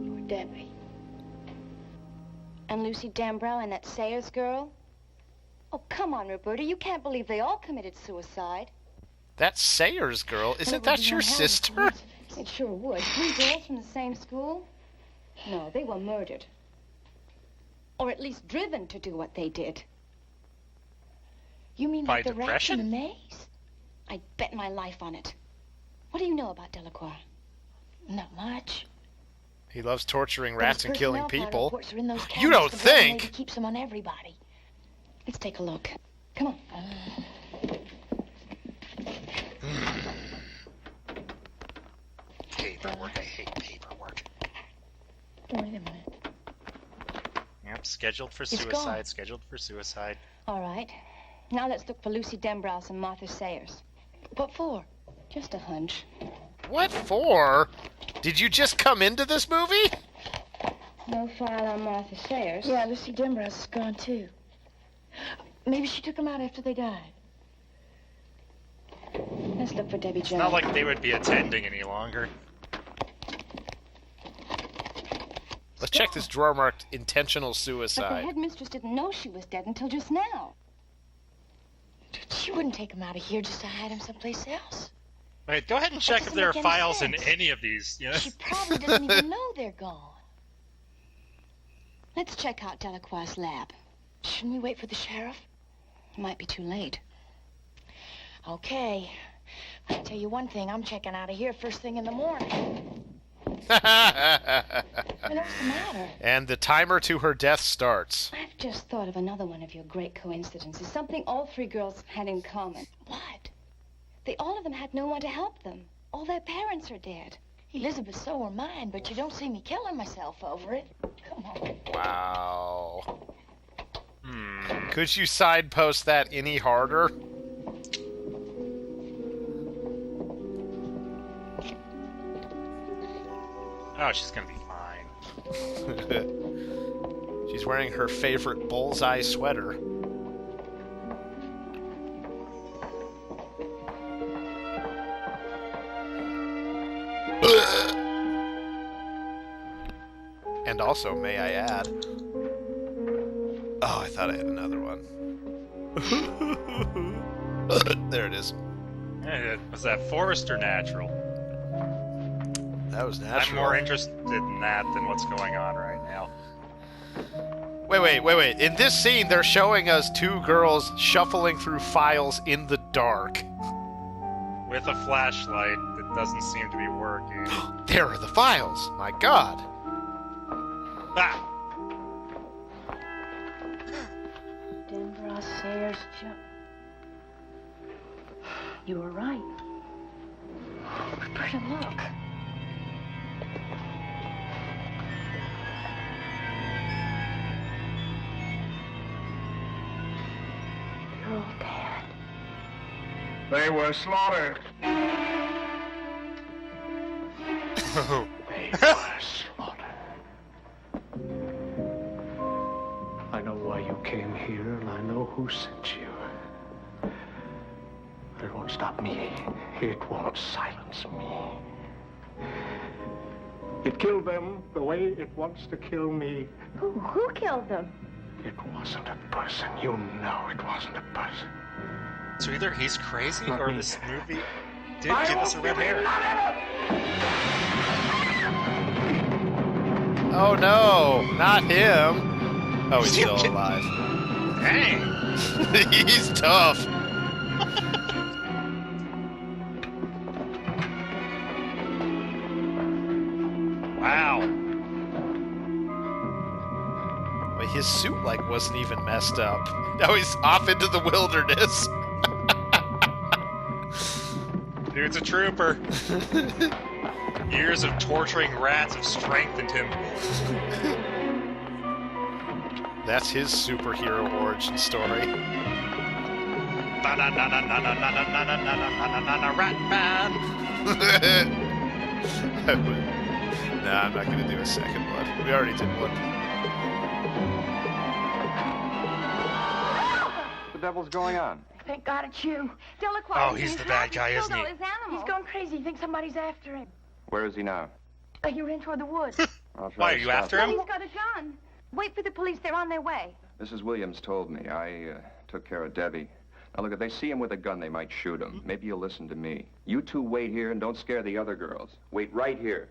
Poor Debbie. And Lucy Dambrow and that Sayers girl? Oh, come on, Roberta. You can't believe they all committed suicide.
That Sayers girl, isn't
Well, it
that
would be
your
one hell of a
sister?
coincidence. It sure would. 3 girls from the same school? No, they were murdered. Or at least driven to do what they did. You mean
By
like the rats in
depression?
the maze? I'd bet my life on it. What do you know about Delacroix? Not much.
He loves torturing
But his
rats and killing
personnel file
people.
reports are in those
You
cabinets
don't
the Brown
think?
lady keeps them on everybody. Let's take a look. Come on.
Paperwork. I hate paperwork.
Wait a minute.
Yep, scheduled for
It's
suicide,
gone.
scheduled for suicide.
All right. Now let's look for Lucy Dembrowse and Martha Sayers. What for? Just a hunch.
What for? Did you just come into this movie?
No file on Martha Sayers. Yeah, Lucy Dembrowse is gone, too. Maybe she took them out after they died. Let's look for Debbie
It's
Jones.
not like they would be attending any longer.
Let's check this drawer marked intentional
But the
suicide.
headmistress didn't know she was dead until just now. She wouldn't take him out of here just to hide him someplace else.
Wait, go ahead and check if
doesn't
there are
make any
files in
sense.
any of these. You know?
She probably doesn't even know they're gone. Let's check out Delacroix's lab. Shouldn't we wait for the sheriff? It might be too late. Okay. I'll tell you one thing. I'm checking out of here first thing in the morning. What's the matter?
And the timer to her death starts.
I've just thought of another one of your great coincidences. Something all 3 girls had in common. What? They all of them had no one to help them. All their parents are dead. Elizabeth, so were mine, but you don't see me killing myself over it. Come on.
Wow. Could you signpost that any harder?
Oh, she's gonna be fine.
She's wearing her favorite bullseye sweater. And also, may I add... Oh, I thought I had another one. There it is.
Was that forced or natural?
That was natural.
I'm more interested in that than what's going on right now.
Wait. In this scene, they're showing us two girls shuffling through files in the dark.
With a flashlight that doesn't seem to be working.
There are the files! My god!
Ah!
Denver Sayers jump. You were right. Berta, look. You're all dead.
They were slaughtered.
Oh.
They were slaughtered. I know why you came here, and I know who sent you. But it won't stop me. It won't silence me. It killed them the way it wants to kill me.
Who killed them?
It wasn't a person. You know it wasn't a person.
So either he's crazy
Not
or
me.
this movie did give us a red hair.
Oh no, not him. Oh, he's still alive.
Dang!
He's tough.
Wow.
Wait, his suit like wasn't even messed up. Now he's off into the wilderness.
Dude's a trooper. Years of torturing rats have strengthened him.
That's his superhero origin story.
Rat man.
Nah, I'm not gonna do a second one. We already did one.
What the devil's going on?
Thank God it's you. Delacroix.
Oh, he's the bad guy, isn't he?
He's going crazy. He thinks somebody's after him.
Where is he now?
He ran toward the woods.
I'll try
Why,
to
are you
stop
after
him.
him?
He's got a gun. Wait for the police. They're on their way.
Mrs. Williams told me. I took care of Debbie. Now, look, if they see him with a gun, they might shoot him. Maybe you'll listen to me. You two wait here and don't scare the other girls. Wait right here.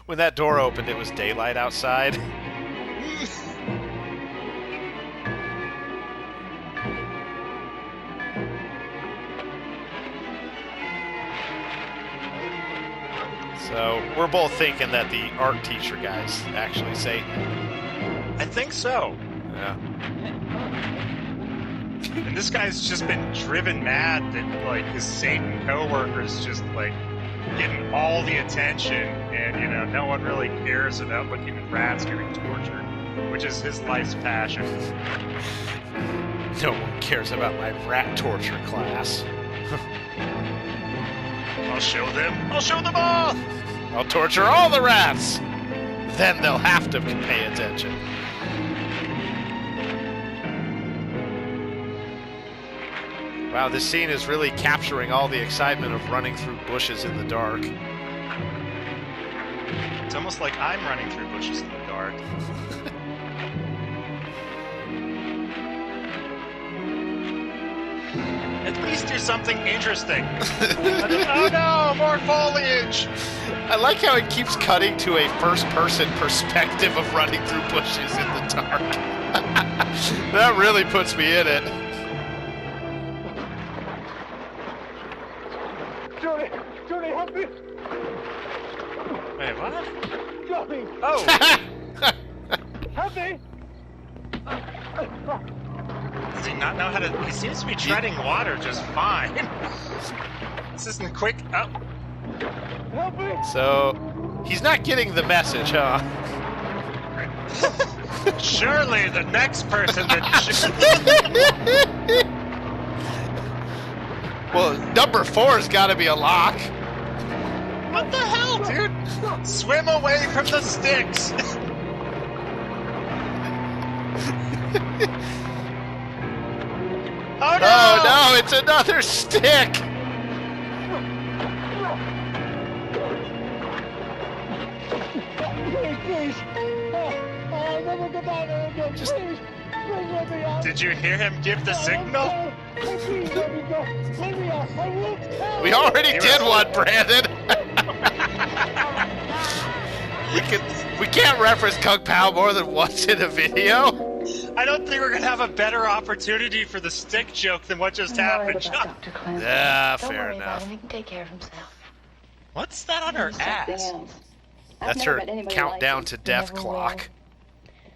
When that door opened, it was daylight outside. So, we're both thinking that the art teacher guy's actually Satan.
I think so.
Yeah.
And this guy's just been driven mad that, like, his Satan co-worker's just, like, getting all the attention, and, you know, no one really cares about looking at rats getting tortured, which is his life's passion.
No one cares about my rat torture class.
I'll show them all!
I'll torture all the rats! Then they'll have to pay attention. Wow, this scene is really capturing all the excitement of running through bushes in the dark.
It's almost like I'm running through bushes in the dark. At least do something interesting. Oh no, more foliage!
I like how it keeps cutting to a first-person perspective of running through bushes in the dark. That really puts me in it.
Johnny, help me!
Wait, what?
Johnny!
Oh!
Help me!
Does he not know how to... He seems to be treading water just fine. This isn't quick... Oh.
Help me!
So, he's not getting the message, huh?
Surely the next person that
Well, number 4's got to be a lock.
What the hell, dude? Swim away from the sticks! Oh no!
Oh no, it's another stick!
Please. I'll never go down there again. Please let me out.
Did you hear him give the signal?
Please let me go. Let me out. I won't tell.
We already did one, Brandon! we can't reference Kung Pao more than once in a video.
I don't think we're gonna have a better opportunity for the stick joke than what just happened, John.
Yeah,
Don't
fair
worry about
enough.
him. He can take care of himself.
What's that on her ass?
That's her countdown to death clock.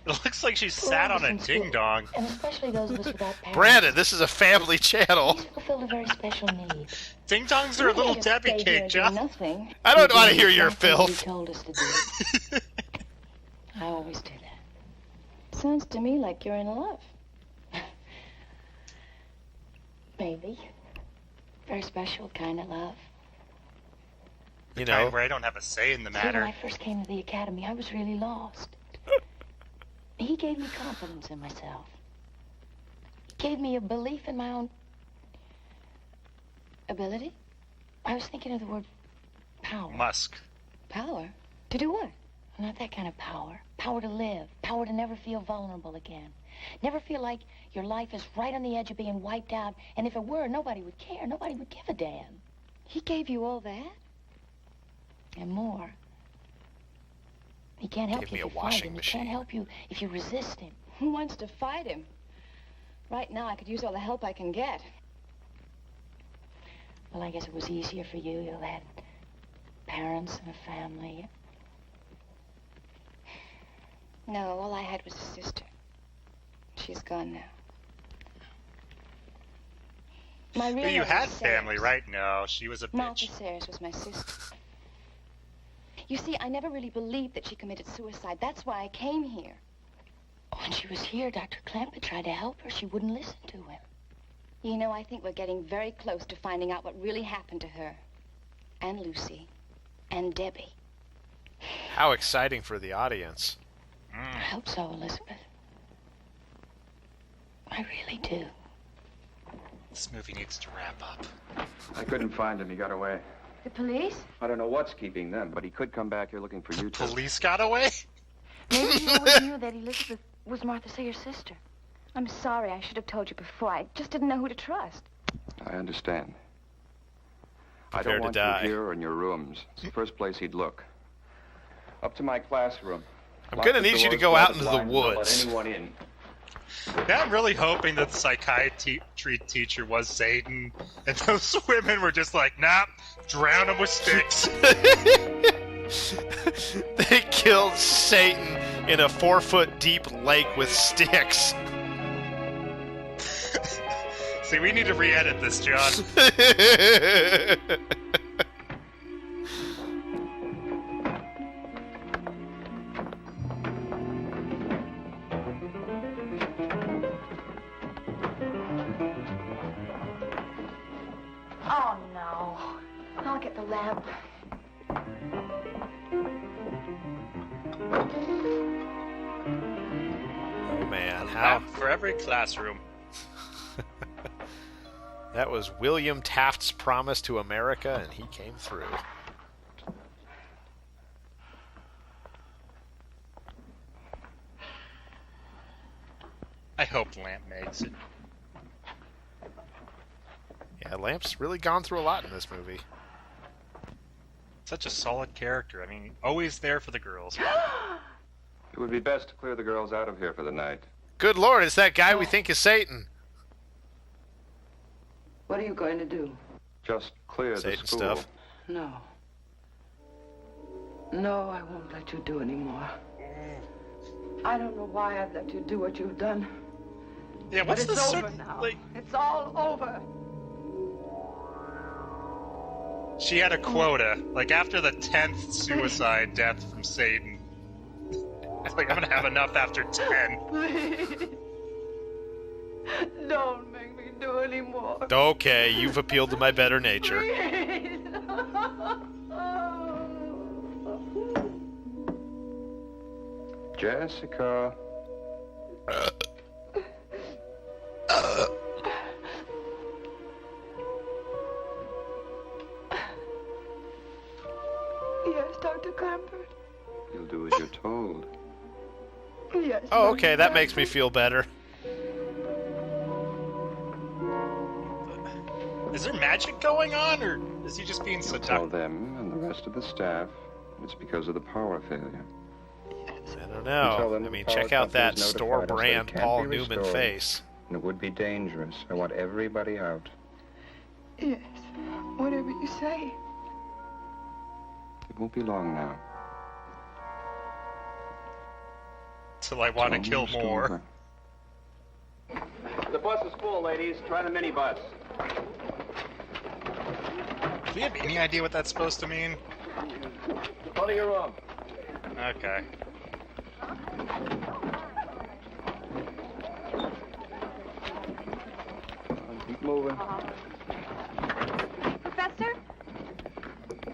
It looks like she sat on a ding-dong.
And especially those of us without parents.
Brandon, this is a family channel.
He's fulfilled a very special need.
Ding-dongs are a little Debbie cake, John.
Nothing.
I don't want to hear your
Exactly what he
filth.
told us to do. I always do that. Sounds to me like you're in love. Maybe. Very special kind of love.
You know,
where I don't have a say in the
See, when
matter.
I first came to the academy, I was really lost. He gave me confidence in myself. He gave me a belief in my own ability. I was thinking of the word power.
Musk.
Power? To do what? Not that kind of power. Power to live. Power to never feel vulnerable again. Never feel like your life is right on the edge of being wiped out, and if it were, nobody would care. Nobody would give a damn. He gave you all that? And more. He can't help
Gave
you
me
if
a
you fight
washing
him.
machine.
He can't help you if you resist him.
Who wants to fight him? Right now, I could use all the help I can get.
Well, I guess it was easier for you. You had parents and a family.
No, all I had was a sister. She's gone now. My real
But you
name
had
was Sayers.
family, right? No, she was a
Martha
bitch.
Sayers was my sister. You see, I never really believed that she committed suicide. That's why I came here.
When she was here, Dr. Clampett tried to help her. She wouldn't listen to him.
You know, I think we're getting very close to finding out what really happened to her. And Lucy. And Debbie.
how exciting for the audience.
I hope so, Elizabeth. I really do.
This movie needs to wrap up.
I couldn't find him. He got away.
The police?
I don't know what's keeping them, but he could come back here looking for you two.
Police got away?
Maybe you always knew that Elizabeth was Martha Sayers' sister.
I'm sorry. I should have told you before. I just didn't know who to trust.
I understand. I
Prepare
don't
to
want
die.
you here or in your rooms. It's the first place he'd look. Up to my classroom.
I'm
Lock
gonna
the
need you to
doors,
go
draw
out
the
into the
blinds, don't
woods.
Let anyone in.
Yeah, I'm really hoping that the psychiatry teacher was Satan, and those women were just like, nah, drown him with sticks.
They killed Satan in a 4-foot deep lake with sticks.
See, we need to re-edit this, John.
Oh, no. I'll get the lamp.
Oh man, how
For every classroom.
that was William Taft's promise to America, and he came through.
I hope Lamp makes it.
Yeah, Lamp's really gone through a lot in this movie.
Such a solid character. I mean, always there for the girls.
It would be best to clear the girls out of here for the night.
Good Lord, it's that guy we think is Satan.
What are you going to do?
Just clear
Satan
the school.
stuff.
No. No, I won't let you do any more. I don't know why I've let you do what you've done.
Yeah, what's
but
the
it's
sort
over now.
like?
It's all over.
She had a quota. Like after the 10th suicide death from Satan. It's like I'm gonna have enough after 10.
Please. Don't make me do any more.
Okay, you've appealed to my better nature.
Please.
Jessica.
Yes, Dr. Clampert.
You'll do as you're told.
Yes.
Oh, okay, that makes me feel better.
Is there magic going on, or is he just being
Tell
seductive?
them and the rest of the staff it's because of the power failure.
I don't
Tell
know.
them
I mean,
the power
check out that
company's notified
store
us that it
brand
can't
Paul
be
Newman
restored,
face.
And it would be dangerous. I want everybody out.
Yes. Whatever you say.
It won't be long now.
Till I want to
It's
kill
almost
more.
over.
The bus is full, ladies. Try the minibus.
Do we have any idea what that's supposed to mean?
Go to your room.
Okay.
Keep moving.
Professor?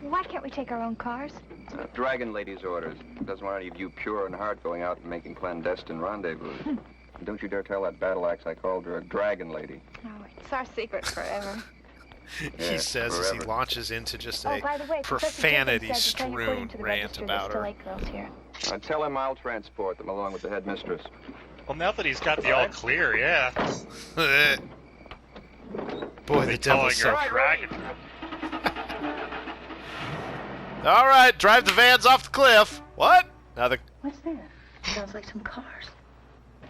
Why can't we take our own cars?
Dragon Lady's orders. Doesn't want any of you pure in heart going out and making clandestine rendezvous. And don't you dare tell that battle axe I called her a Dragon Lady.
No, it's our secret forever.
He
Yeah,
says as he
forever.
launches into just
Oh,
a
by the way, Professor Jenkins said to tell you put
profanity-strewn
into the
rant
register
about
there's still
her.
8 girls here.
Tell him I'll transport them along with the headmistress.
Well, now that he's got the all clear, yeah.
Boy,
They
the devil's
calling
so...
her dragon.
All right, drive the vans off the cliff. What? Now the...
What's that? Sounds like some cars.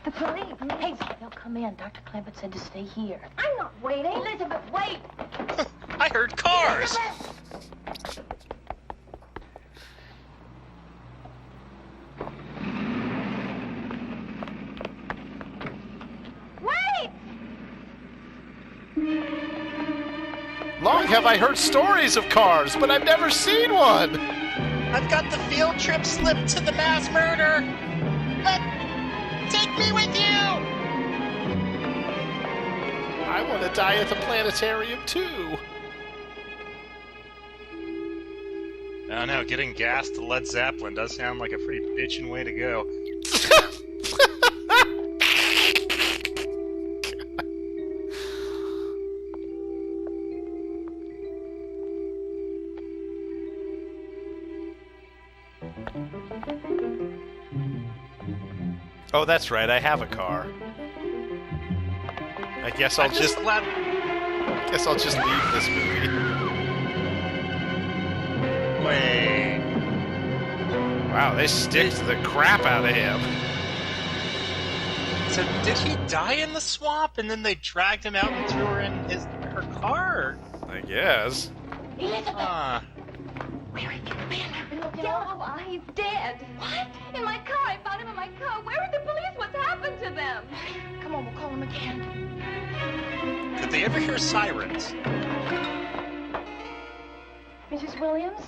The police. Hey, they'll come in. Dr. Clampett said to stay here.
I'm not waiting.
Elizabeth, wait!
I heard cars.
Wait!
Long have I heard stories of cars, but I've never seen one.
I've got the field trip slip to the mass murder. Take me with you.
I want to die at the planetarium too.
I don't know, getting gas to Led Zeppelin does sound like a pretty bitchin' way to go.
Oh, that's right. I have a car. I guess I'll just leave this movie.
Wait.
Wow, they sticked the crap out of him.
So did he die in the swamp and then they dragged him out and threw her in her car?
I guess.
Huh.
Delacroix, he's dead. What? In my car. I found him in my car. Where are the police? What's happened to them?
Come on, we'll call him again.
Did they ever hear sirens?
Mrs. Williams?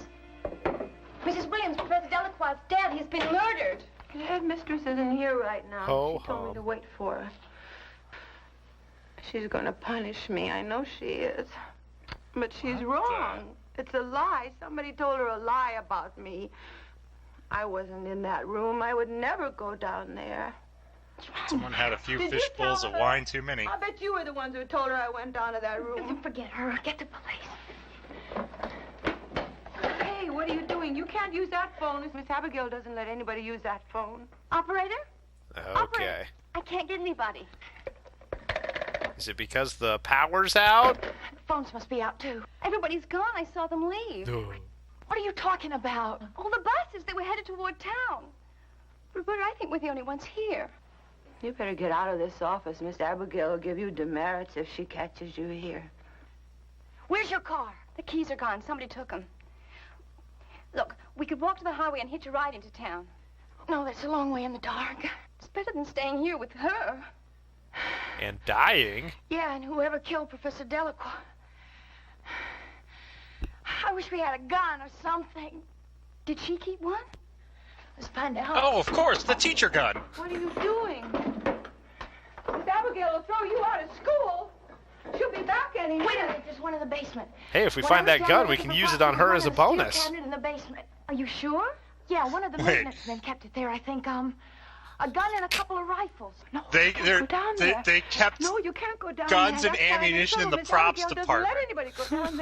Mrs. Williams, Professor Delacroix's dead. He's been murdered.
The headmistress isn't here right now.
Ho,
She told
hum.
me to wait for her. She's gonna punish me. I know she is. But she's wrong. It's a lie. Somebody told her a lie about me. I wasn't in that room. I would never go down there.
Someone had a few
Did you
fishbowls
tell
of
her?
wine too many.
I bet you were the ones who told her I went down to that room.
Forget her. Get the police.
Hey, what are you doing? You can't use that phone. Miss Abigail doesn't let anybody use that phone.
Operator?
Okay.
I can't get anybody.
Is it because the power's out?
The phones must be out, too.
Everybody's gone. I saw them leave.
What are you talking about?
All the buses, they were headed toward town. Roberta, I think we're the only ones here.
You better get out of this office. Miss Abigail will give you demerits if she catches you here.
Where's your car?
The keys are gone. Somebody took them. Look, we could walk to the highway and hitch a ride into town.
No, that's a long way in the dark.
It's better than staying here with her.
And dying?
Yeah, and whoever killed Professor Delacroix. I wish we had a gun or something.
Did she keep one?
Let's find out.
Oh, of course, the teacher gun.
What are you doing? Miss Abigail will throw you out of school. She'll be back any minute.
Wait a minute, there's one in the basement.
Hey, if we
When
find
I was
that
down
gun,
there
we
looking
can
for
use it
parts,
on her
we
as a
found a steel
bonus.
cabinet in the basement.
Are you sure?
Yeah, one of the maintenance men kept it there, I think.
A gun and a couple of rifles. No,
They
go down there.
they kept
No, you can't go down
guns
there.
and
That's
ammunition in the
Miss
props
Abigail
department.
doesn't let anybody go down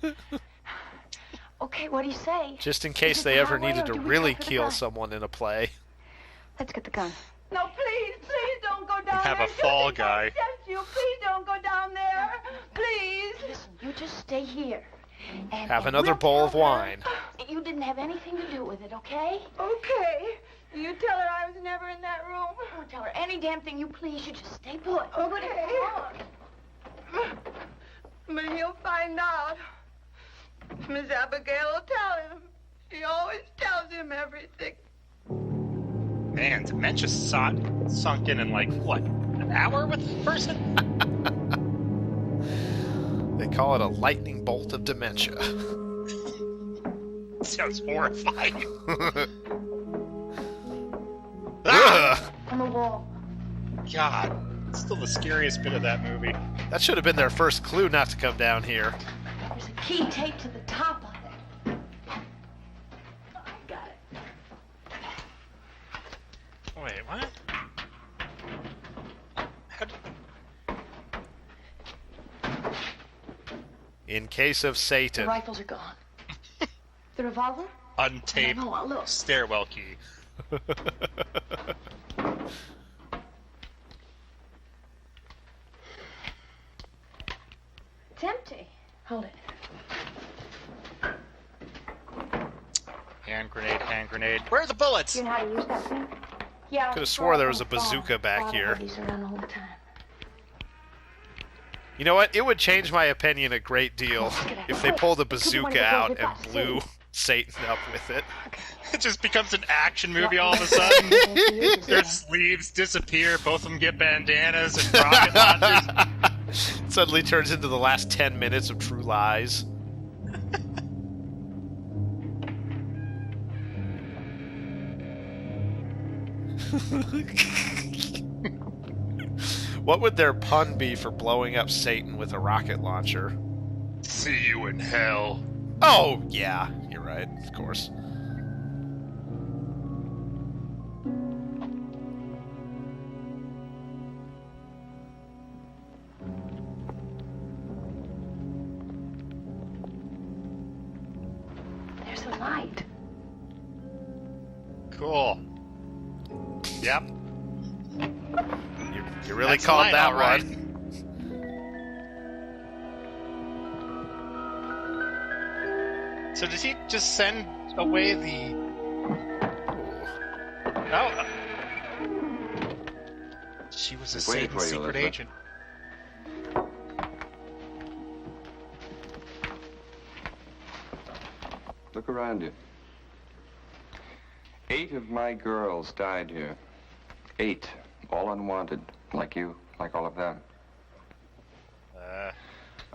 there. Okay, what do you say?
Just in case
Is
they
it
ever
highway
needed
or
to
do we
really
go for the
kill
gun?
someone in a play.
Let's get the gun.
No, please, please don't go down
have
there.
a fall guy.
Just you. Please don't go down there. Please.
Listen, you just stay here. And,
Have
and
another
we'll
bowl
tell
of
her
wine.
You didn't have anything to do with it, okay?
Okay. You tell her I was never in that room.
Don't tell her any damn thing you please. You just stay put.
Okay. But he'll find out. Miss Abigail will tell him. She always tells him everything.
Man, dementia sunk in like, what, an hour with the person?
They call it a lightning bolt of dementia.
Sounds horrifying.
Ugh.
On the wall.
God, it's still the scariest bit of that movie.
That should have been their first clue not to come down here.
There's a key taped to the top of it. I got it.
Wait, what? How did...
In case of
The
Satan.
rifles are gone. The revolver?
Untaped
No, no, look.
stairwell key.
It's empty.
Hold it.
Hand grenade, hand grenade. Where are the bullets?
You know how to use that thing? Yeah.
Could have swore there was a bazooka back here.
These around all the time.
You know what? It would change my opinion a great deal if they pulled a bazooka out and blew Satan up with it.
It just becomes an action movie all of a sudden. Their sleeves disappear, both of them get bandanas and rocket launchers.
Suddenly turns into the last 10 minutes of True Lies. What would their pun be for blowing up Satan with a rocket launcher?
See you in hell.
Oh, yeah, you're right, of course.
There's a light.
Cool. Yep.
You really
That's
called
light,
that
all right.
one.
So did he just send away the... Oh. She was a
Just waiting
Satan
for you,
secret
Elizabeth.
agent.
Look around you. 8 of my girls died here. 8. All unwanted. Like you, like all of them.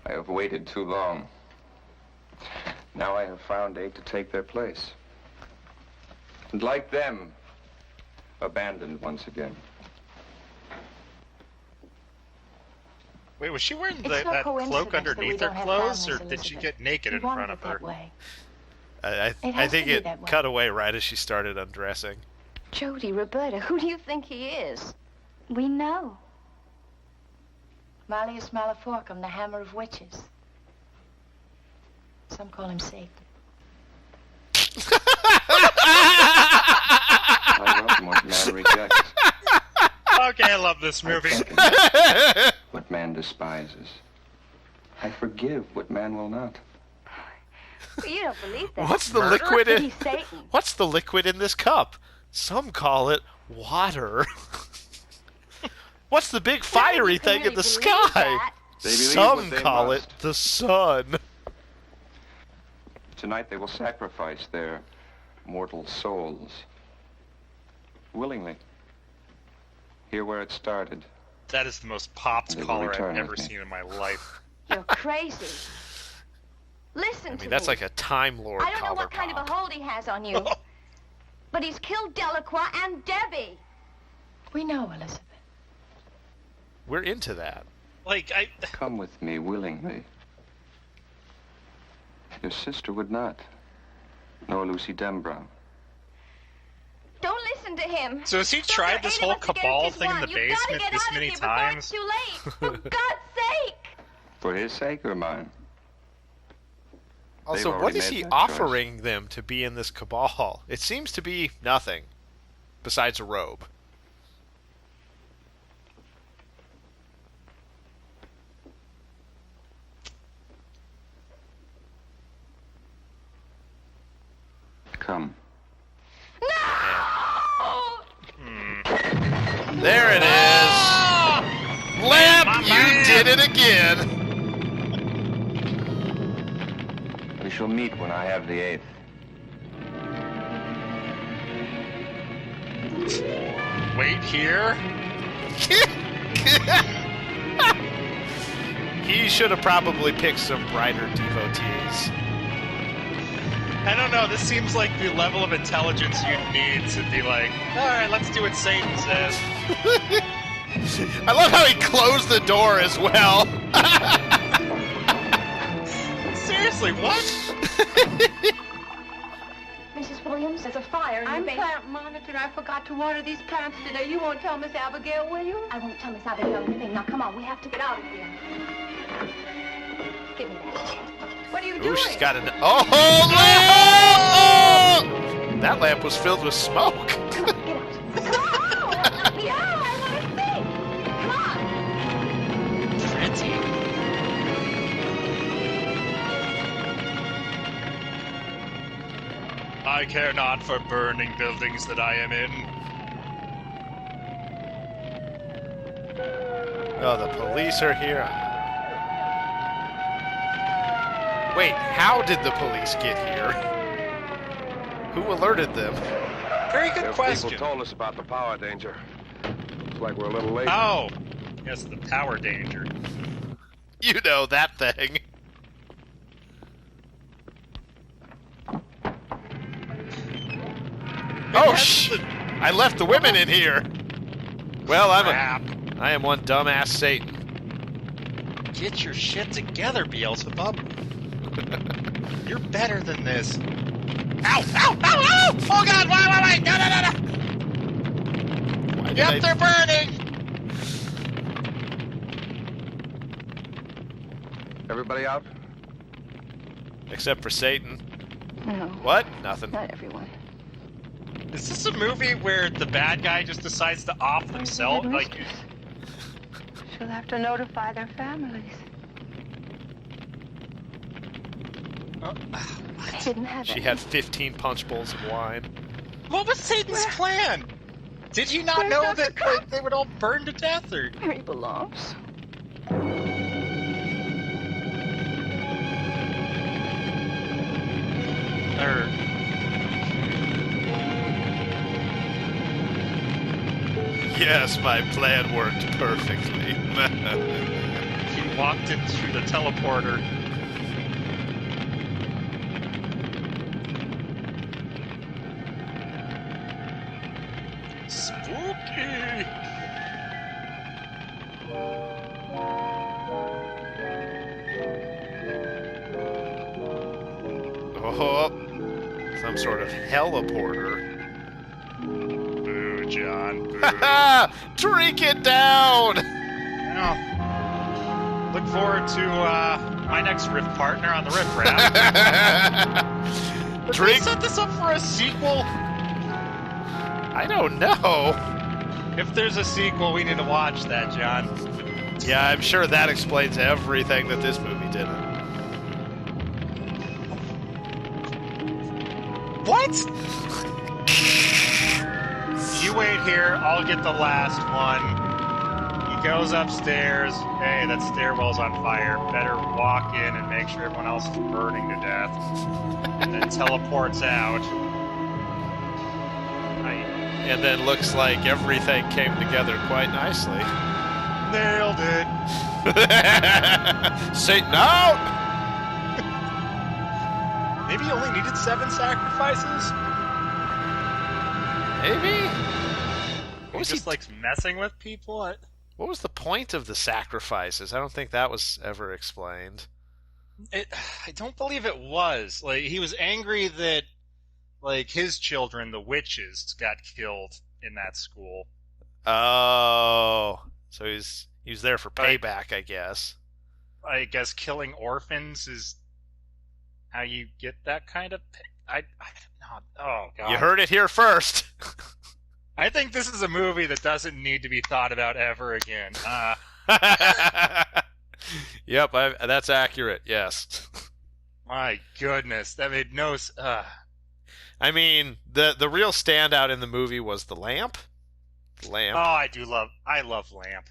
I have waited too long. Now I have found 8 to take their place. And like them, abandoned once again.
Wait, was she wearing
It's
that
no
cloak
coincidence that we
underneath her
don't have
clothes, or
families,
did she
Elizabeth.
get naked
We
in
wanted
front of
it that
her?
way.
I
It
I
has
think
to be
it
that way.
cut away right as she started undressing.
Jody, Roberta, who do you think he is? We know.
Malleus Maleficarum, the hammer of witches. Some call him Satan.
I love what man rejects.
Okay, I love this movie.
What man despises. I forgive what man will not.
You don't believe that.
What's the
Murder?
liquid in?
He's Satan.
What's the liquid in this cup? Some call it water. What's the big fiery
you can
thing in
really
the
believe
sky?
that.
They believe
Some
what they
call
must.
it the sun.
Tonight they will sacrifice their mortal souls. Willingly. Here where it started.
That is the most popped
They will
collar I've
return
ever
with me.
seen in my life.
You're crazy. Listen
I
to
mean, that's
me.
like a Time Lord
I don't know
collar
what kind of
pop.
a hold he has on you, but he's killed Delacroix and Debbie.
We know, Elizabeth.
We're into that.
Like, I...
Come with me willingly. Your sister would not. Nor Lucy Dembrow.
Don't listen listen to him.
So has he tried this whole cabal thing in the basement this many times?
Too late. For God's sake.
For his sake or mine?
Also,
They've
what
already
is
made
he
that
offering them to be in this cabal? It seems to be nothing besides a robe.
Come.
There it is! Lamp, you did it again!
We shall meet when I have the 8th.
Wait here?
He should have probably picked some brighter devotees.
I don't know, this seems like the level of intelligence you'd need to be like, alright, let's do what Satan says.
I love how he closed the door as well.
Seriously, what?
Mrs. Williams, there's a fire in
I'm
the basement.
plant monitor. I forgot to water these plants today. You won't tell Miss Abigail, will you?
I won't tell Miss Abigail anything. Now, come on, we have to get out of here. Give me that.
What are you
Ooh,
doing?
she's got an... Oh, lamp! Oh! That lamp was filled with smoke.
Come on, get out. Come on! Let me out! I want to see! Come on!
Pretty. I care not for burning buildings that I am in.
Oh, the police are here. Wait, how did the police get here? Who alerted them?
Very good question.
People told us about the power danger. Looks like we're a little late.
Oh, yes, the power danger.
You know that thing. Oh, I left the women in here. Well, I am one dumbass Satan.
Get your shit together, Beelzebub. You're better than this. Ow! Ow! Ow! Ow! Oh God! Wait! No! Yep, they're burning.
Everybody out?
Except for Satan.
No.
What? Nothing.
Not everyone.
Is this a movie where the bad guy just decides to off themselves? Like,
She'll have to notify their families.
I didn't have
She
any.
had 15 punch bowls of wine.
what was Satan's plan? Did he not know that they would all burn to death, or?
Where he belongs.
Yes, my plan worked perfectly.
He walked into the teleporter. Spooky!
Oh, some sort of heliporter.
Boo, John. Boo.
Drink it down!
Well, look forward to my next riff partner on the riff raft. Did we set this up for a sequel?
I don't know.
If there's a sequel, we need to watch that, John.
Yeah, I'm sure that explains everything that this movie didn't.
What? You wait here, I'll get the last one. He goes upstairs. Hey, that stairwell's on fire. Better walk in and make sure everyone else is burning to death. And then teleports out.
And then looks like everything came together quite nicely.
Nailed it.
Satan out!
Maybe you only needed 7 sacrifices?
Maybe?
What was he just like messing with people?
What was the point of the sacrifices? I don't think that was ever explained.
I don't believe it was. Like, he was angry that like his children, the witches, got killed in that school.
Oh, so he's there for payback, I guess.
I guess killing orphans is how you get that kind of. Oh God!
You heard it here first.
I think this is a movie that doesn't need to be thought about ever again.
Yep, that's accurate. Yes.
My goodness, that made no.
I mean, the real standout in the movie was the lamp. Lamp.
Oh, I love Lamp.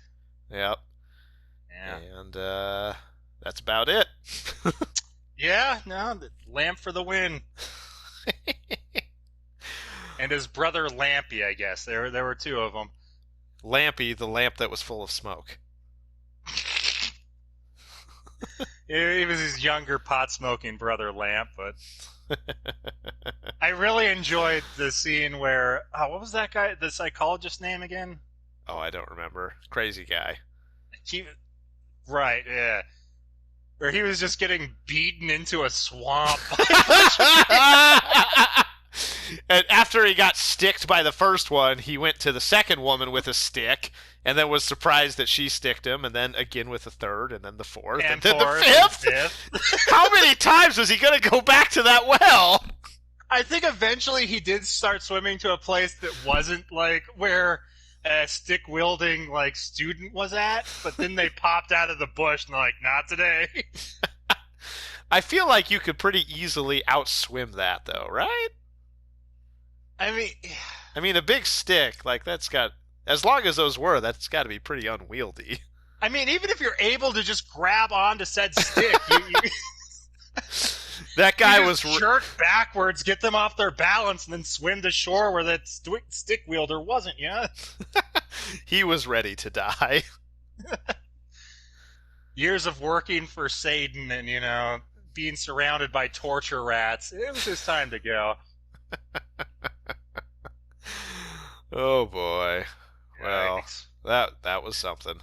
Yep.
Yeah.
And that's about it.
Yeah, no, the Lamp for the win. And his brother Lampy, I guess. There were two of them.
Lampy, the lamp that was full of smoke.
He was his younger pot-smoking brother Lamp, but I really enjoyed the scene where... what was that guy, the psychologist's name again?
Oh, I don't remember. Crazy guy.
Right, yeah. Where he was just getting beaten into a swamp.
And after he got sticked by the first one, he went to the second woman with a stick, and then was surprised that she sticked him, and then again with the third, and then the fourth, and then the fifth. How many times was he going to go back to that well?
I think eventually he did start swimming to a place that wasn't like where a stick-wielding like student was at, but then they popped out of the bush and they're like, not today.
I feel like you could pretty easily outswim that, though, right? I mean, a big stick, like, that's got... As long as those were, that's got to be pretty unwieldy.
I mean, even if you're able to just grab onto said stick,
that guy
you
was...
jerk backwards, get them off their balance, and then swim to shore where that stick wielder wasn't, yeah?
He was ready to die.
Years of working for Satan and, being surrounded by torture rats. It was his time to go.
Oh boy. Well,
Yikes.
that was something.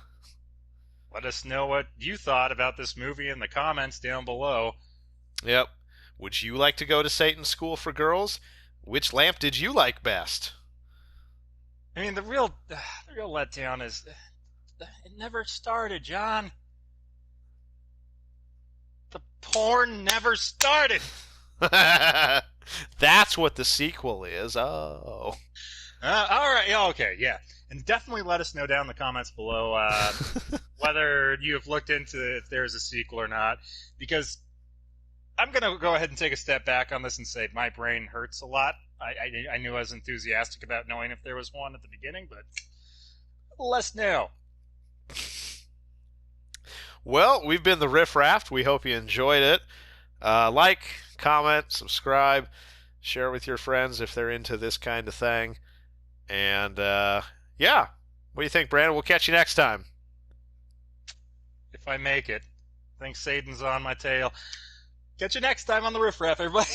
Let us know what you thought about this movie in the comments down below.
Yep. Would you like to go to Satan's School for Girls? Which lamp did you like best?
I mean, the real letdown is it never started, John. The porn never started.
That's what the sequel is. Oh.
All right. Yeah, okay. Yeah. And definitely let us know down in the comments below whether you have looked into if there's a sequel or not. Because I'm going to go ahead and take a step back on this and say my brain hurts a lot. I knew I was enthusiastic about knowing if there was one at the beginning, but let's know.
Well, we've been the Riff Raft. We hope you enjoyed it. Like, comment, subscribe, share it with your friends if they're into this kind of thing. And, yeah. What do you think, Brandon? We'll catch you next time.
If I make it. I think Satan's on my tail. Catch you next time on the Riff Raff, everybody.